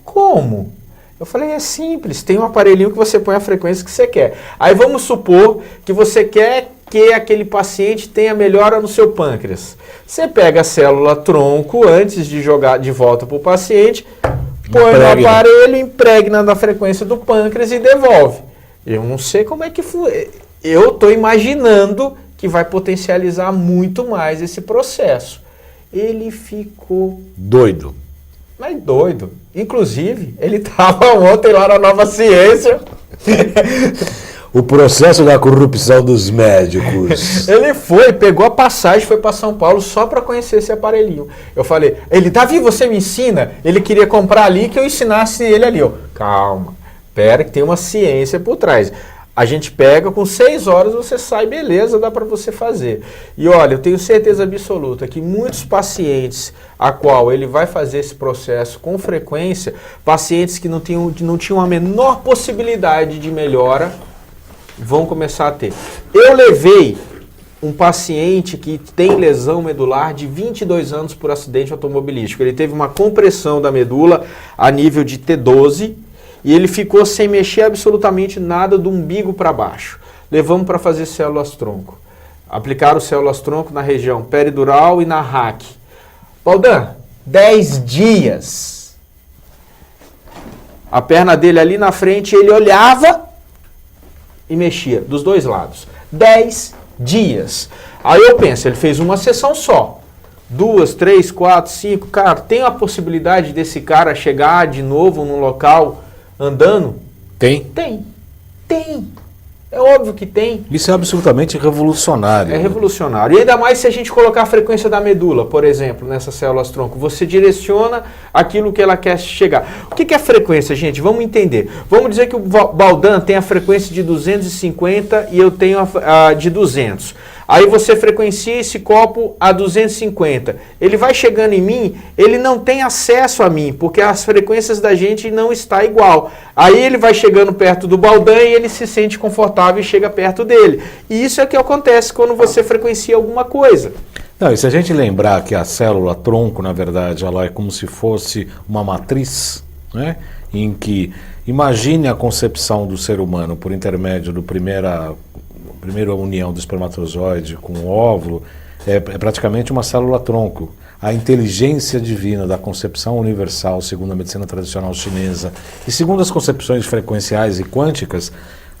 como? Eu falei, é simples, tem um aparelhinho que você põe a frequência que você quer. Aí vamos supor que você quer que aquele paciente tenha melhora no seu pâncreas. Você pega a célula-tronco antes de jogar de volta para o paciente, põe no aparelho, impregna na frequência do pâncreas e devolve. Eu não sei como é que foi. Eu estou imaginando que vai potencializar muito mais esse processo. Ele ficou Doido. mas doido. Inclusive, ele estava ontem lá na Nova Ciência. O processo da corrupção dos médicos. Ele foi, pegou a passagem, foi para São Paulo só para conhecer esse aparelhinho. Eu falei, ele, Davi, você me ensina? Ele queria comprar ali que eu ensinasse ele ali. Eu, calma, pera que tem uma ciência por trás. A gente pega, com 6 horas você sai, beleza, dá para você fazer. E olha, eu tenho certeza absoluta que muitos pacientes a qual ele vai fazer esse processo com frequência, pacientes que não tinham a menor possibilidade de melhora, vão começar a ter. Eu levei um paciente que tem lesão medular de 22 anos por acidente automobilístico. Ele teve uma compressão da medula a nível de T12, e ele ficou sem mexer absolutamente nada do umbigo para baixo. Levamos para fazer células-tronco. Aplicaram células-tronco na região peridural e na RAC. Baldan, 10 dias. A perna dele ali na frente, ele olhava e mexia dos dois lados. 10 dias. Aí eu penso, ele fez uma sessão só. 2, 3, 4, 5. Cara, tem a possibilidade desse cara chegar de novo num local andando? Tem? Tem. É óbvio que tem. Isso é absolutamente revolucionário. É revolucionário. E ainda mais se a gente colocar a frequência da medula, por exemplo, nessas células-tronco. Você direciona aquilo que ela quer chegar. O que é frequência, gente? Vamos entender. Vamos dizer que o Baldan tem a frequência de 250 e eu tenho a de 200. Aí você frequencia esse copo a 250. Ele vai chegando em mim, ele não tem acesso a mim, porque as frequências da gente não está igual. Aí ele vai chegando perto do Baldan e ele se sente confortável e chega perto dele. E isso é o que acontece quando você frequencia alguma coisa. Não, e se a gente lembrar que a célula-tronco, na verdade, ela é como se fosse uma matriz, né? Em que, imagine a concepção do ser humano por intermédio do primeira união do espermatozoide com o óvulo, é praticamente uma célula-tronco. A inteligência divina da concepção universal, segundo a medicina tradicional chinesa, e segundo as concepções frequenciais e quânticas,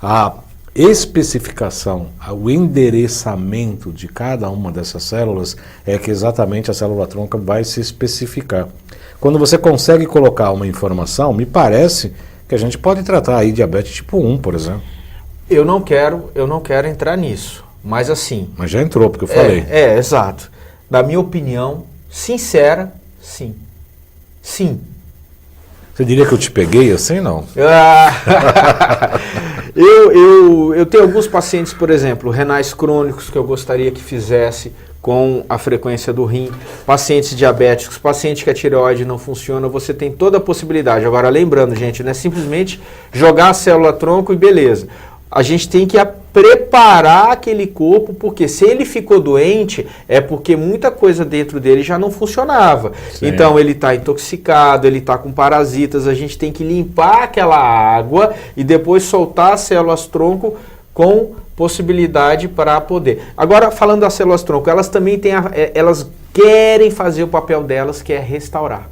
a especificação, o endereçamento de cada uma dessas células é que exatamente a célula-tronco vai se especificar. Quando você consegue colocar uma informação, me parece que a gente pode tratar aí diabetes tipo 1, por exemplo. Eu não quero entrar nisso, mas assim... Mas já entrou, porque eu falei. Exato. Na minha opinião, sincera, sim. Sim. Você diria que eu te peguei assim, não? Eu tenho alguns pacientes, por exemplo, renais crônicos que eu gostaria que fizesse com a frequência do rim, pacientes diabéticos, paciente que a tireoide não funciona, você tem toda a possibilidade. Agora, lembrando, gente, não é simplesmente jogar a célula-tronco e beleza. A gente tem que preparar aquele corpo, porque se ele ficou doente, é porque muita coisa dentro dele já não funcionava. Sim. Então, ele está intoxicado, ele está com parasitas, a gente tem que limpar aquela água e depois soltar as células-tronco com possibilidade para poder. Agora, falando das células-tronco, elas também têm, elas querem fazer o papel delas, que é restaurar.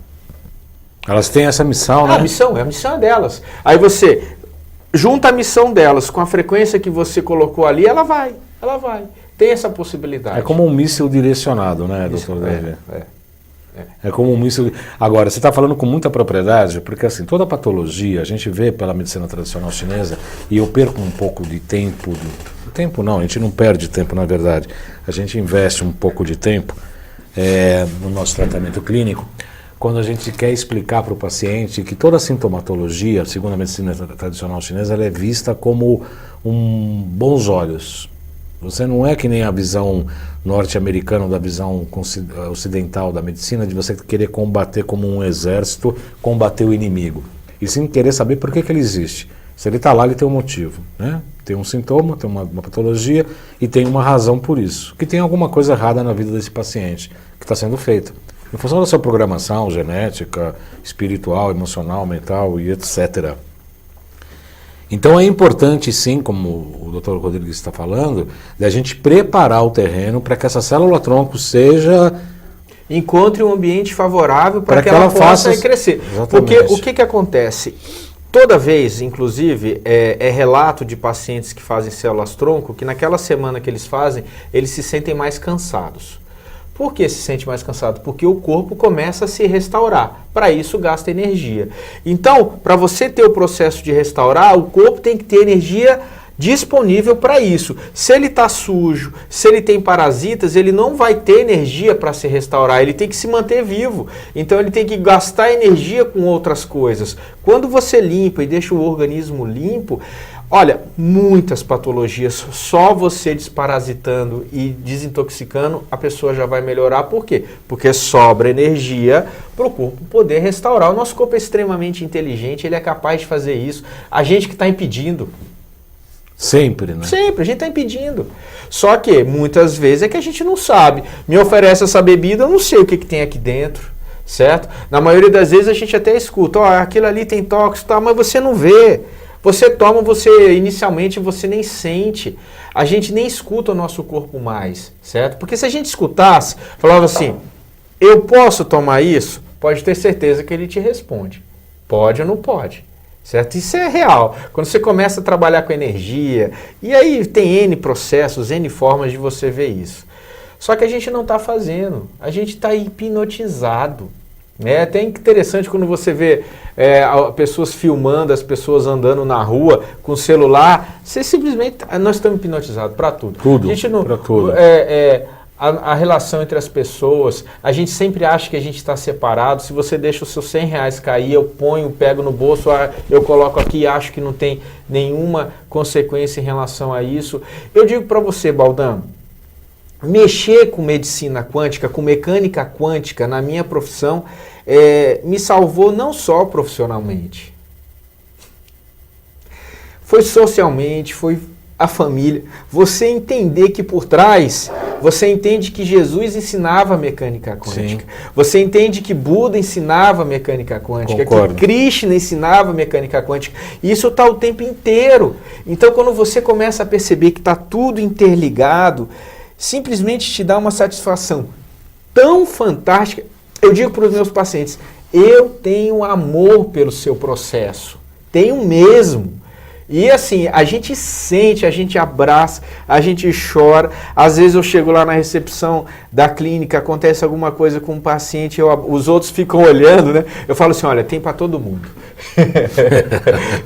Elas têm essa missão, né? A missão é delas. Aí você... junta a missão delas com a frequência que você colocou ali, ela vai. Tem essa possibilidade. É como um míssil direcionado, né, doutor Davi? É como um míssil. Agora, você está falando com muita propriedade, porque assim, toda patologia, a gente vê pela medicina tradicional chinesa, e eu perco um pouco de tempo. Tempo não, a gente não perde tempo, na verdade. A gente investe um pouco de tempo no nosso tratamento clínico, quando a gente quer explicar para o paciente que toda a sintomatologia, segundo a medicina tradicional chinesa, ela é vista como bons olhos. Você não é que nem a visão norte-americana, da visão ocidental da medicina, de você querer combater como um exército, combater o inimigo. E sim querer saber por que ele existe. Se ele está lá, ele tem um motivo, né? Tem um sintoma, tem uma patologia e tem uma razão por isso. Que tem alguma coisa errada na vida desse paciente, que está sendo feita. Em função da sua programação genética, espiritual, emocional, mental e etc. Então é importante, sim, como o Dr. Rodrigues está falando, de a gente preparar o terreno para que essa célula-tronco encontre um ambiente favorável para que ela possa crescer. Exatamente. Porque o que acontece? Toda vez, inclusive, é relato de pacientes que fazem células-tronco que naquela semana que eles fazem, eles se sentem mais cansados. Por que se sente mais cansado? Porque o corpo começa a se restaurar. Para isso, gasta energia. Então, para você ter o processo de restaurar, o corpo tem que ter energia disponível para isso. Se ele está sujo, se ele tem parasitas, ele não vai ter energia para se restaurar, ele tem que se manter vivo. Então ele tem que gastar energia com outras coisas. Quando você limpa e deixa o organismo limpo, olha, muitas patologias, só você desparasitando e desintoxicando, a pessoa já vai melhorar. Por quê? Porque sobra energia para o corpo poder restaurar. O nosso corpo é extremamente inteligente, ele é capaz de fazer isso. A gente que está impedindo. Sempre, né? Sempre, a gente está impedindo. Só que, muitas vezes, é que a gente não sabe. Me oferece essa bebida, eu não sei o que tem aqui dentro, certo? Na maioria das vezes a gente até escuta, aquilo ali tem tóxico, tá, mas você não vê. Você toma, inicialmente, você nem sente. A gente nem escuta o nosso corpo mais, certo? Porque se a gente escutasse, falava assim, eu posso tomar isso? Pode ter certeza que ele te responde. Pode ou não pode. Certo? Isso é real. Quando você começa a trabalhar com energia, e aí tem N processos, N formas de você ver isso. Só que a gente não está fazendo. A gente está hipnotizado. É até interessante quando você vê pessoas filmando, as pessoas andando na rua com celular. Você simplesmente... Nós estamos hipnotizados para tudo. Tudo, a gente não, para tudo. A relação entre as pessoas, a gente sempre acha que a gente está separado. Se você deixa os seus R$100 cair, eu pego no bolso, eu coloco aqui e acho que não tem nenhuma consequência em relação a isso. Eu digo para você, Baldão, mexer com medicina quântica, com mecânica quântica na minha profissão, me salvou não só profissionalmente. Foi socialmente, foi a família. Você entender que por trás, você entende que Jesus ensinava mecânica quântica. Sim. Você entende que Buda ensinava mecânica quântica, Concordo. que Krishna ensinava mecânica quântica. Isso está o tempo inteiro. Então, quando você começa a perceber que está tudo interligado, simplesmente te dá uma satisfação tão fantástica. Eu digo para os meus pacientes, eu tenho amor pelo seu processo. Tenho mesmo. E assim, a gente sente, a gente abraça, a gente chora. Às vezes eu chego lá na recepção da clínica, acontece alguma coisa com um paciente, os outros ficam olhando, né? Eu falo assim, olha, tem para todo mundo.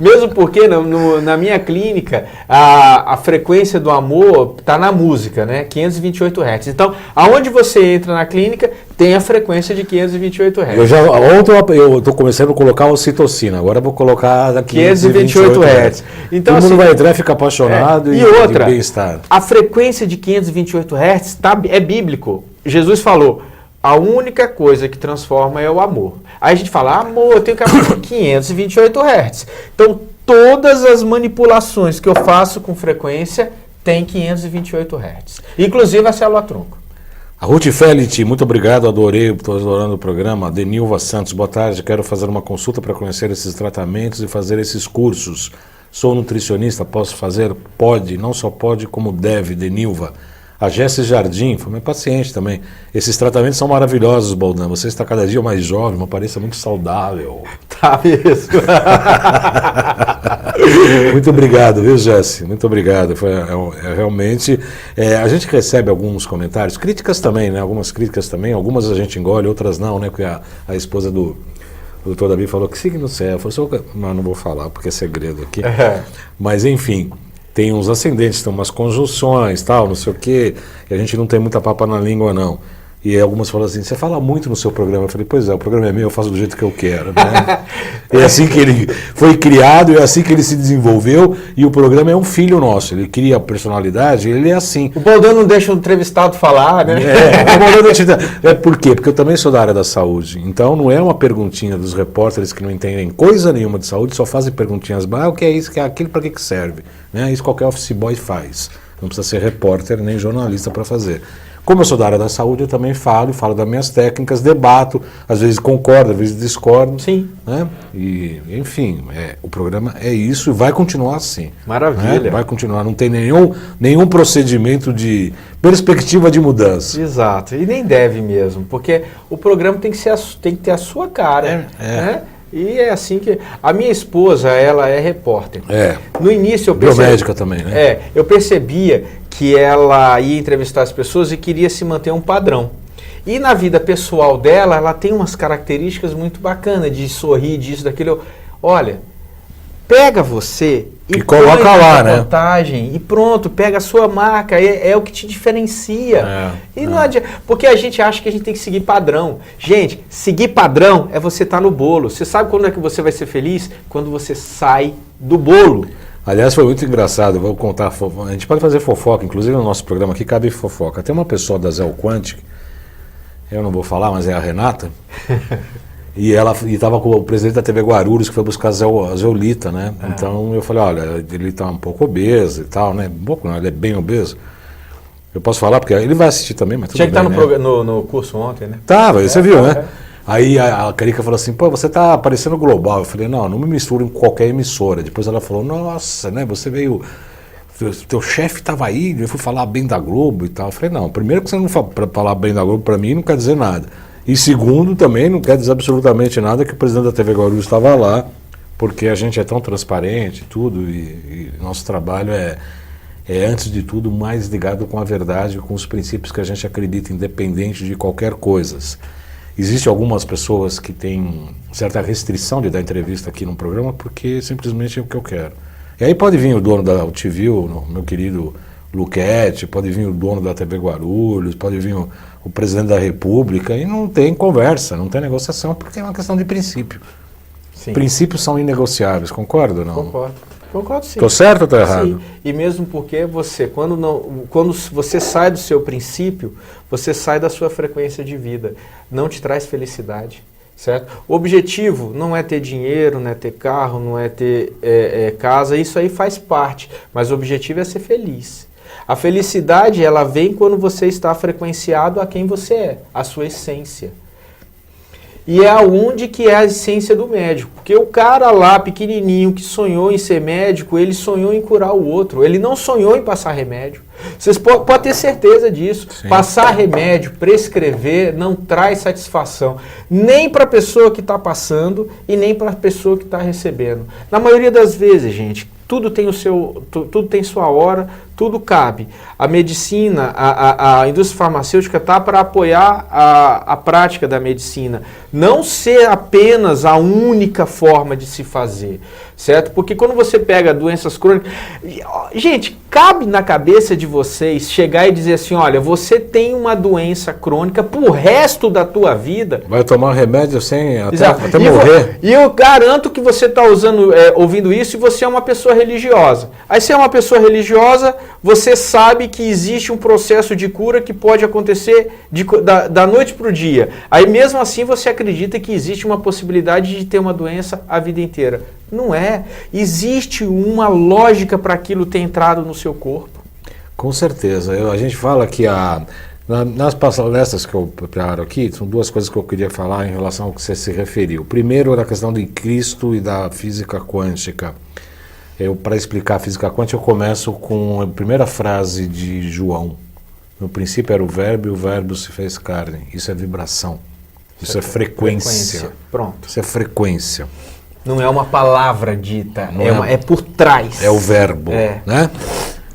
Mesmo porque na minha clínica, a frequência do amor está na música, né? 528 Hz. Então, aonde você entra na clínica, tem a frequência de 528 Hz. Ontem eu estou começando a colocar ocitocina, agora eu vou colocar 528 Hz. Então, todo mundo vai entrar e fica apaixonado e outra, de bem-estar. A frequência de 528 Hz é bíblico. Jesus falou, a única coisa que transforma é o amor. Aí a gente fala, amor, eu tenho que amar 528 Hz. Então, todas as manipulações que eu faço com frequência tem 528 Hz. Inclusive a célula-tronco. A Ruth Felite, muito obrigado, estou adorando o programa. Denilva Santos, boa tarde, quero fazer uma consulta para conhecer esses tratamentos e fazer esses cursos. Sou nutricionista, posso fazer? Pode, não só pode, como deve, Denilva. A Jesse Jardim, foi minha paciente também. Esses tratamentos são maravilhosos, Baldão. Você está cada dia mais jovem, uma aparência muito saudável. Tá mesmo. Muito obrigado, viu, Jesse? Muito obrigado. Realmente. A gente recebe alguns comentários, críticas também, né? Algumas críticas também, algumas a gente engole, outras não, né? Porque a esposa do doutor Davi falou que signo você é. Eu falei, mas não vou falar porque é segredo aqui. Mas enfim, tem uns ascendentes, tem umas conjunções, tal, não sei o quê, e a gente não tem muita papa na língua, não. E algumas falam assim, você fala muito no seu programa. Eu falei, pois é, o programa é meu, eu faço do jeito que eu quero. Né? É assim que ele foi criado, é assim que ele se desenvolveu, e o programa é um filho nosso. Ele cria a personalidade, ele é assim. O Baldão não deixa o entrevistado falar, né? Por quê? Porque eu também sou da área da saúde. Então não é uma perguntinha dos repórteres que não entendem coisa nenhuma de saúde, só fazem perguntinhas, o que é isso, que é aquilo, para que serve? Né? Isso qualquer office boy faz. Não precisa ser repórter nem jornalista para fazer. Como eu sou da área da saúde, eu também falo das minhas técnicas, debato, às vezes concordo, às vezes discordo. Sim. Né? E, enfim, o programa é isso e vai continuar assim. Maravilha. Né? Vai continuar, não tem nenhum procedimento de perspectiva de mudança. Exato, e nem deve mesmo, porque o programa tem que ter a sua cara. Né? E é assim que... A minha esposa, ela é repórter. No início eu percebi... Biomédica também, né? Eu percebia que ela ia entrevistar as pessoas e queria se manter um padrão. E na vida pessoal dela, ela tem umas características muito bacanas, de sorrir, disso, daquilo. Olha, pega você e coloca lá, né? Vantagem, e pronto, pega a sua marca, é o que te diferencia. Não adianta, porque a gente acha que a gente tem que seguir padrão. Gente, seguir padrão é você estar no bolo. Você sabe quando é que você vai ser feliz? Quando você sai do bolo. Aliás, foi muito engraçado, eu vou contar, a gente pode fazer fofoca, inclusive no nosso programa aqui cabe fofoca. Tem uma pessoa da Zell Quantic, eu não vou falar, mas é a Renata, e ela estava com o presidente da TV Guarulhos, que foi buscar a Zeolita, né? Então eu falei, olha, ele está um pouco obeso e tal, né? Um pouco não, ele é bem obeso. Eu posso falar, porque ele vai assistir também, mas tudo bem, tinha que estar no curso ontem, né? Tava, você viu, né? Aí a Carica falou assim, você tá aparecendo global. Eu falei, não me misturo em qualquer emissora. Depois ela falou, nossa, né, você veio, teu chefe estava aí, eu fui falar bem da Globo e tal. Eu falei, não, primeiro que você não falar bem da Globo para mim não quer dizer nada. E segundo, também não quer dizer absolutamente nada que o presidente da TV Guarulhos estava lá, porque a gente é tão transparente tudo, e nosso trabalho é antes de tudo mais ligado com a verdade, com os princípios que a gente acredita, independente de qualquer coisa. Existem algumas pessoas que têm certa restrição de dar entrevista aqui no programa porque simplesmente é o que eu quero. E aí pode vir o dono da UTV, o meu querido Luquete, pode vir o dono da TV Guarulhos, pode vir o presidente da República, e não tem conversa, não tem negociação, porque é uma questão de princípio. Sim. Princípios são inegociáveis, concorda ou não? Concordo sim. Estou certo ou estou errado? Sim. E mesmo porque quando você sai do seu princípio, você sai da sua frequência de vida. Não te traz felicidade, certo? O objetivo não é ter dinheiro, não é ter carro, não é ter casa, isso aí faz parte. Mas o objetivo é ser feliz. A felicidade, ela vem quando você está frequenciado a quem você é, a sua essência. E é aonde que é a essência do médico. Porque o cara lá, pequenininho, que sonhou em ser médico, ele sonhou em curar o outro. Ele não sonhou em passar remédio. Vocês podem ter certeza disso. Sim. Passar remédio, prescrever, não traz satisfação. Nem para a pessoa que está passando e nem para a pessoa que está recebendo. Na maioria das vezes, gente, tudo tem tudo tem sua hora, tudo cabe. A medicina, a indústria farmacêutica está para apoiar a prática da medicina, não ser apenas a única forma de se fazer, certo? Porque quando você pega doenças crônicas, gente, cabe na cabeça de vocês chegar e dizer assim, olha, você tem uma doença crônica pro resto da tua vida. Vai tomar remédio sem até morrer. E eu garanto que você está ouvindo isso e você é uma pessoa religiosa. Aí você é uma pessoa religiosa, você sabe que existe um processo de cura que pode acontecer da noite para o dia. Aí mesmo assim você acredita que existe uma possibilidade de ter uma doença a vida inteira. Não é. Existe uma lógica para aquilo ter entrado no seu corpo. Com certeza. A gente fala que nas palestras que eu preparo aqui, são duas coisas que eu queria falar em relação ao que você se referiu. Primeiro, a questão de Cristo e da física quântica. Para explicar a física quântica, eu começo com a primeira frase de João. No princípio era o verbo e o verbo se fez carne. Isso é vibração. Isso é frequência. Pronto. Isso é frequência. Não é uma palavra dita, Não é por trás. É o verbo, É. né?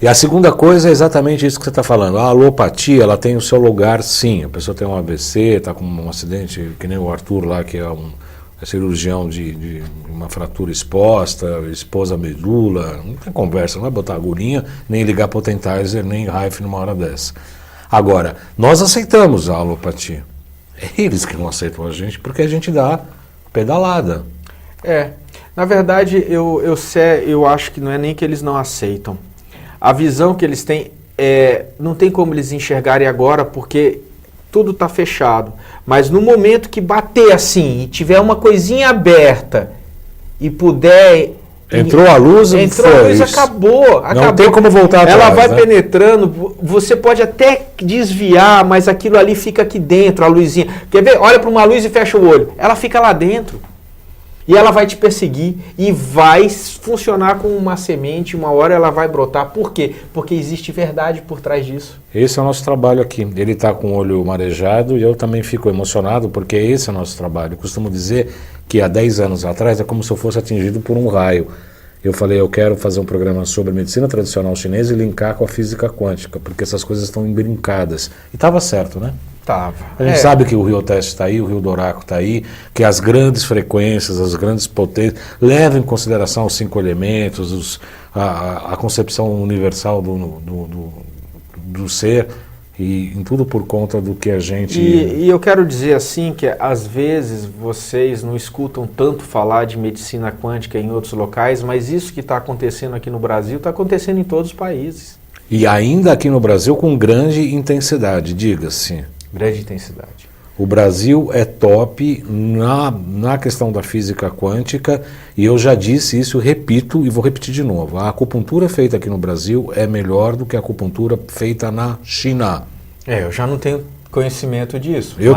E a segunda coisa é exatamente isso que você está falando. A alopatia, ela tem o seu lugar, sim. A pessoa tem um AVC, está com um acidente, que nem o Arthur lá, que é cirurgião de uma fratura exposta, expôs a medula. Não tem conversa, não vai botar agulhinha, nem ligar potentizer, nem Rife numa hora dessa. Agora, nós aceitamos a alopatia. É eles que não aceitam a gente, porque a gente dá pedalada. Na verdade, eu acho que não é nem que eles não aceitam. A visão que eles têm, não tem como eles enxergarem agora, porque tudo está fechado. Mas no momento que bater assim, e tiver uma coisinha aberta, e puder... Entrou a luz, acabou. Não tem como voltar atrás. Ela vai né? penetrando, você pode até desviar, mas aquilo ali fica aqui dentro, a luzinha. Quer ver? Olha para uma luz e fecha o olho. Ela fica lá dentro. E ela vai te perseguir e vai funcionar como uma semente, uma hora ela vai brotar. Por quê? Porque existe verdade por trás disso. Esse é o nosso trabalho aqui. Ele está com o olho marejado e eu também fico emocionado porque esse é o nosso trabalho. Eu costumo dizer que há 10 anos atrás é como se eu fosse atingido por um raio. Eu falei, eu quero fazer um programa sobre medicina tradicional chinesa e linkar com a física quântica, porque essas coisas estão embrincadas. E estava certo, né? Tava. A gente sabe que o Rio Teste está aí, o Rio Doraco está aí, que as grandes frequências, as grandes potências, levam em consideração os 5 elementos, a concepção universal do ser, e em tudo por conta do que a gente... E eu quero dizer assim que às vezes vocês não escutam tanto falar de medicina quântica em outros locais, mas isso que está acontecendo aqui no Brasil está acontecendo em todos os países. E ainda aqui no Brasil com grande intensidade, diga-se. Grande intensidade. O Brasil é top na questão da física quântica e eu já disse isso, repito e vou repetir de novo. A acupuntura feita aqui no Brasil é melhor do que a acupuntura feita na China. Eu já não tenho conhecimento disso. Eu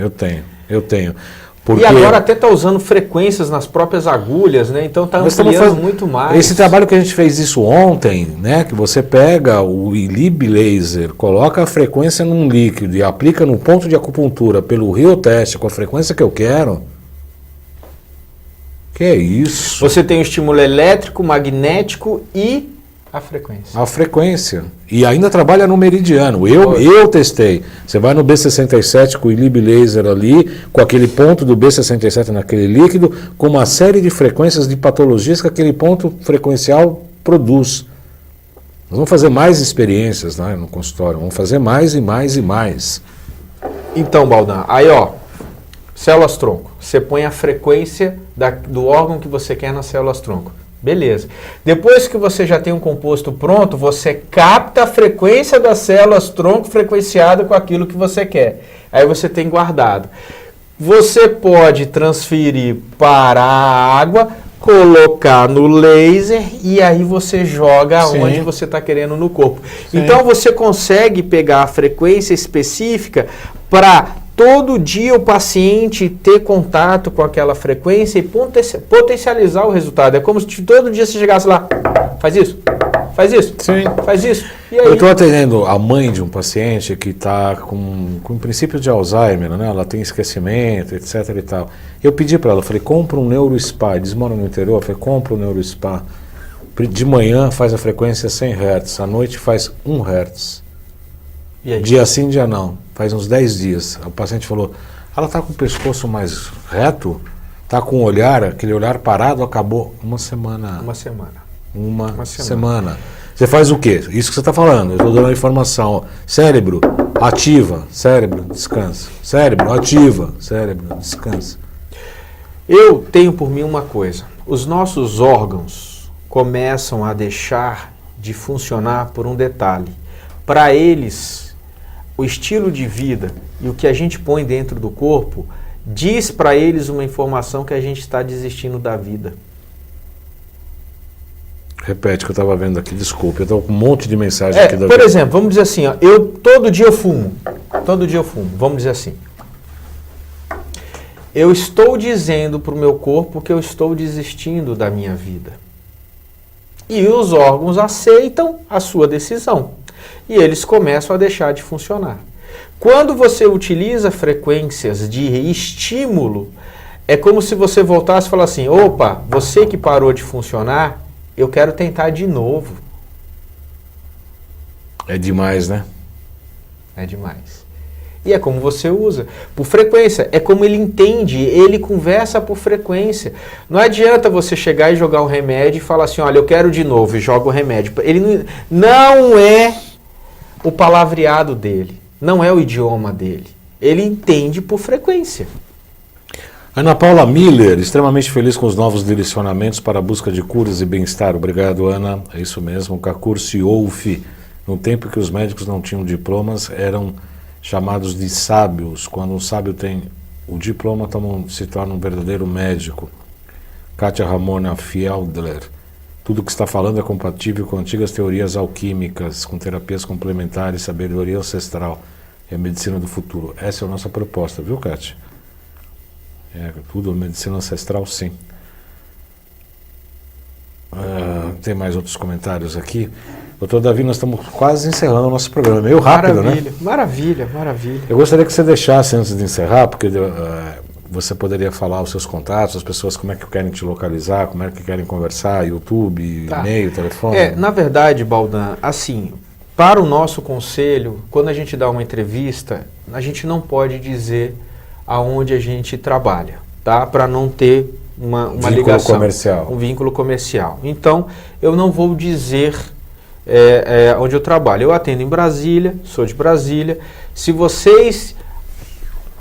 tenho. Porque... E agora até está usando frequências nas próprias agulhas, né? Então está ampliando muito mais. Esse trabalho que a gente fez isso ontem, né? Que você pega o ILIB laser, coloca a frequência num líquido e aplica no ponto de acupuntura pelo Rio Teste com a frequência que eu quero. Que é isso? Você tem o estímulo elétrico, magnético e a frequência. A frequência. E ainda trabalha no meridiano. Eu testei. Você vai no B67 com o ILIB laser ali, com aquele ponto do B67 naquele líquido, com uma série de frequências de patologias que aquele ponto frequencial produz. Nós vamos fazer mais experiências, né, no consultório. Vamos fazer mais e mais e mais. Então, Baldan, aí ó, células tronco. Você põe a frequência do órgão que você quer nas células tronco. Beleza. Depois que você já tem um composto pronto, você capta a frequência das células tronco frequenciada com aquilo que você quer. Aí você tem guardado. Você pode transferir para a água, colocar no laser e aí você joga onde você está querendo no corpo. Sim. Então você consegue pegar a frequência específica para todo dia o paciente ter contato com aquela frequência e potencializar o resultado. É como se todo dia você chegasse lá, faz isso, faz isso. E aí? Eu estou atendendo a mãe de um paciente que está com princípio de Alzheimer, né? Ela tem esquecimento, etc. e tal. Eu pedi para ela, falei, compra um NeuroSpa. Eles moram no interior, eu falei, compra um NeuroSpa. De manhã faz a frequência 100 Hz, à noite faz 1 Hz. Dia sim, dia não. Faz uns 10 dias. O paciente falou, ela está com o pescoço mais reto, está com o olhar, aquele olhar parado, acabou uma semana. Uma semana. Você faz o quê? Isso que você está falando. Eu estou dando a informação. Cérebro, ativa. Cérebro, descansa. Cérebro, ativa. Cérebro, descansa. Eu tenho por mim uma coisa. Os nossos órgãos começam a deixar de funcionar por um detalhe. Para eles, o estilo de vida e o que a gente põe dentro do corpo diz para eles uma informação que a gente está desistindo da vida. Repete que eu estava vendo aqui, desculpe, eu estou com um monte de mensagem aqui. Por exemplo, vamos dizer assim, ó, todo dia eu fumo, vamos dizer assim. Eu estou dizendo para o meu corpo que eu estou desistindo da minha vida. E os órgãos aceitam a sua decisão. E eles começam a deixar de funcionar. Quando você utiliza frequências de estímulo, É como se você voltasse e falasse assim, opa, você que parou de funcionar, eu quero tentar de novo. É demais, né? É demais. E é como você usa, por frequência. É como ele entende, ele conversa por frequência. Não adianta você chegar e jogar um remédio e falar assim, olha, eu quero de novo, e joga o remédio. Ele não é o palavreado dele, não é o idioma dele. Ele entende por frequência. Ana Paula Miller, extremamente feliz com os novos direcionamentos para a busca de curas e bem-estar. Obrigado, Ana. É isso mesmo, Cacur Ciolfi. No tempo que os médicos não tinham diplomas, eram chamados de sábios. Quando um sábio tem o diploma, se torna um verdadeiro médico. Kátia Ramona Fieldler. Tudo o que está falando é compatível com antigas teorias alquímicas, com terapias complementares, sabedoria ancestral e a medicina do futuro. Essa é a nossa proposta, viu, Kátia? É, tudo medicina ancestral, sim. Tem mais outros comentários aqui. Doutor Davi, nós estamos quase encerrando o nosso programa. Meio rápido, maravilha, né? Maravilha, maravilha. Eu gostaria que você deixasse, antes de encerrar, porque você poderia falar os seus contatos, as pessoas como é que querem te localizar, como é que querem conversar, YouTube, e-mail, telefone. Na verdade, Baldan, assim, para o nosso conselho, quando a gente dá uma entrevista, a gente não pode dizer aonde a gente trabalha, tá? Para não ter uma ligação, comercial. Um vínculo comercial. Então, eu não vou dizer onde eu trabalho. Eu atendo em Brasília, sou de Brasília. Se vocês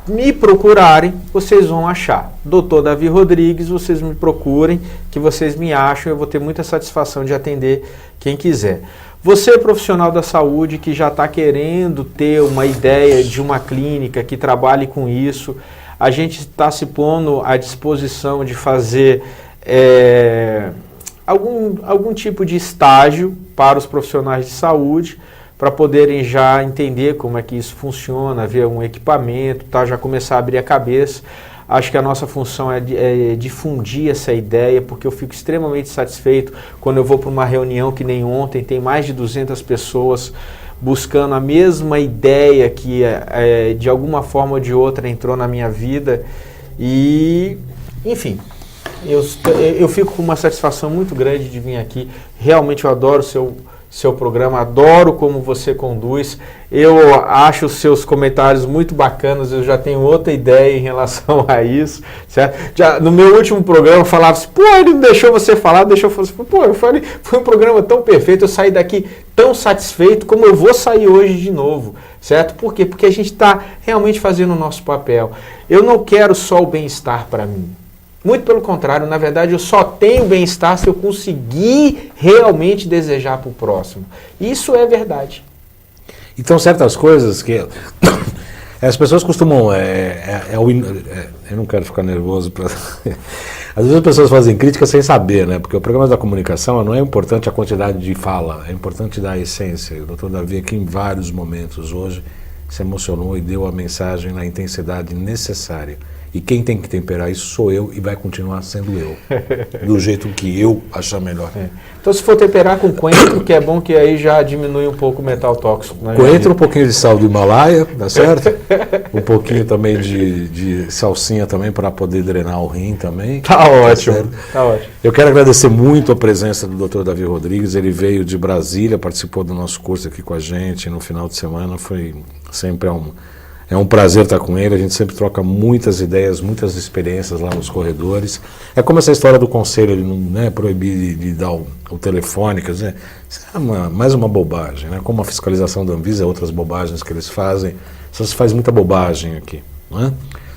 me procurarem, vocês vão achar. Dr. Davi Rodrigues, vocês me procurem, que vocês me acham, eu vou ter muita satisfação de atender quem quiser. Você, profissional da saúde, que já está querendo ter uma ideia de uma clínica que trabalhe com isso, a gente está se pondo à disposição de fazer algum tipo de estágio para os profissionais de saúde, para poderem já entender como é que isso funciona, ver um equipamento, tá? Já começar a abrir a cabeça. Acho que a nossa função é difundir essa ideia, porque eu fico extremamente satisfeito quando eu vou para uma reunião que nem ontem, tem mais de 200 pessoas buscando a mesma ideia que de alguma forma ou de outra entrou na minha vida. E, enfim, eu fico com uma satisfação muito grande de vir aqui. Realmente eu adoro seu programa, adoro como você conduz, eu acho os seus comentários muito bacanas, eu já tenho outra ideia em relação a isso, certo? Já, no meu último programa eu falava assim, pô, ele não deixou você falar, eu falei, foi um programa tão perfeito, eu saí daqui tão satisfeito como eu vou sair hoje de novo, certo? Por quê? Porque a gente está realmente fazendo o nosso papel. Eu não quero só o bem-estar para mim. Muito pelo contrário, na verdade eu só tenho bem-estar se eu conseguir realmente desejar para o próximo. Isso é verdade. Então certas coisas que as pessoas costumam... eu não quero ficar nervoso. Às vezes as pessoas fazem crítica sem saber, né? Porque o programa da comunicação não é importante a quantidade de fala, é importante dar a essência. O Dr. Davi aqui em vários momentos hoje se emocionou e deu a mensagem na intensidade necessária. E quem tem que temperar isso sou eu e vai continuar sendo eu, do jeito que eu achar melhor. Então se for temperar com coentro, que é bom que aí já diminui um pouco o metal tóxico. Coentro, um pouquinho de sal do Himalaia, tá certo? Um pouquinho também de salsinha também para poder drenar o rim também. Tá ótimo, tá ótimo. Eu quero agradecer muito a presença do Dr. Davi Rodrigues, ele veio de Brasília, participou do nosso curso aqui com a gente no final de semana, foi sempre é um prazer estar com ele, a gente sempre troca muitas ideias, muitas experiências lá nos corredores. É como essa história do conselho, ele não é proibir de dar o telefone, quer dizer, isso é mais uma bobagem, né? Como a fiscalização da Anvisa e outras bobagens que eles fazem, só se faz muita bobagem aqui, não é?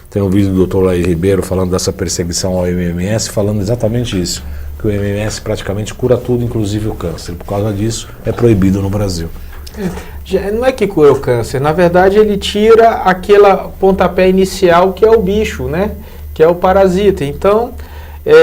Tem um vídeo do Dr. Laí Ribeiro falando dessa perseguição ao MMS, falando exatamente isso, que o MMS praticamente cura tudo, inclusive o câncer. Por causa disso, é proibido no Brasil. Não é que cura o câncer, na verdade ele tira aquela pontapé inicial que é o bicho, né? Que é o parasita. Então,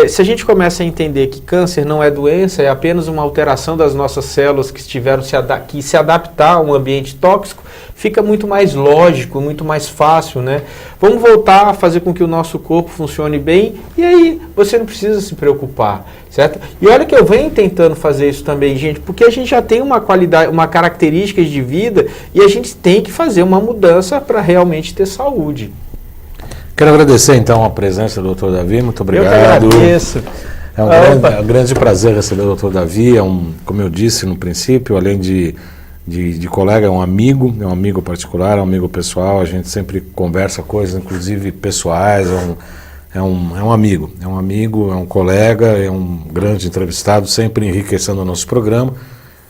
se a gente começa a entender que câncer não é doença, é apenas uma alteração das nossas células que tiveram que se adaptar a um ambiente tóxico, fica muito mais lógico, muito mais fácil, né? Vamos voltar a fazer com que o nosso corpo funcione bem e aí você não precisa se preocupar, certo? E olha que eu venho tentando fazer isso também, gente, porque a gente já tem uma qualidade, uma característica de vida e a gente tem que fazer uma mudança para realmente ter saúde. Quero agradecer então a presença do Dr. Davi, muito obrigado. Eu que agradeço. É um grande prazer receber o Dr. Davi, como eu disse no princípio, além de colega, é um amigo particular, é um amigo pessoal, a gente sempre conversa coisas, inclusive pessoais, é um amigo, é um colega, é um grande entrevistado, sempre enriquecendo o nosso programa.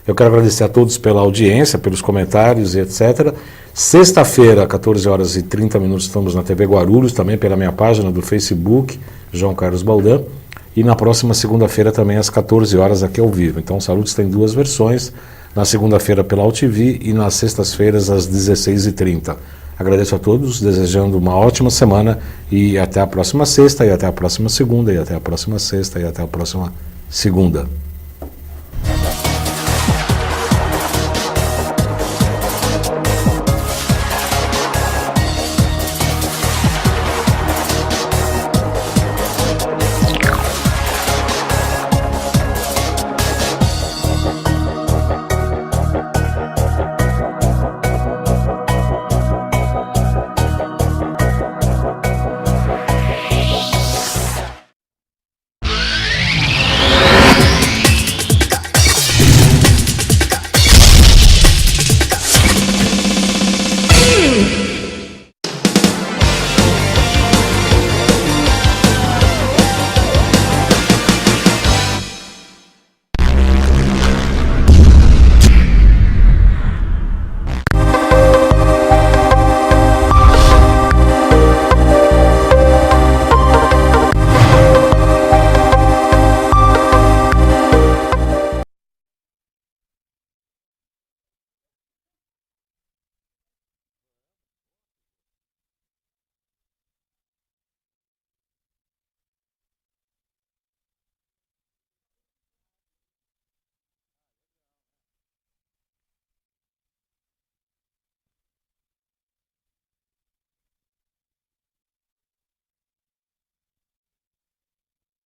Eu quero agradecer a todos pela audiência, pelos comentários e etc. Sexta-feira, 14 horas e 30 minutos, estamos na TV Guarulhos, também pela minha página do Facebook, João Carlos Baldan. E na próxima segunda-feira também às 14 horas aqui ao vivo. Então o Salutis tem duas versões, na segunda-feira pela AltV e nas sextas-feiras às 16h30. Agradeço a todos, desejando uma ótima semana e até a próxima sexta, e até a próxima segunda, e até a próxima sexta, e até a próxima segunda.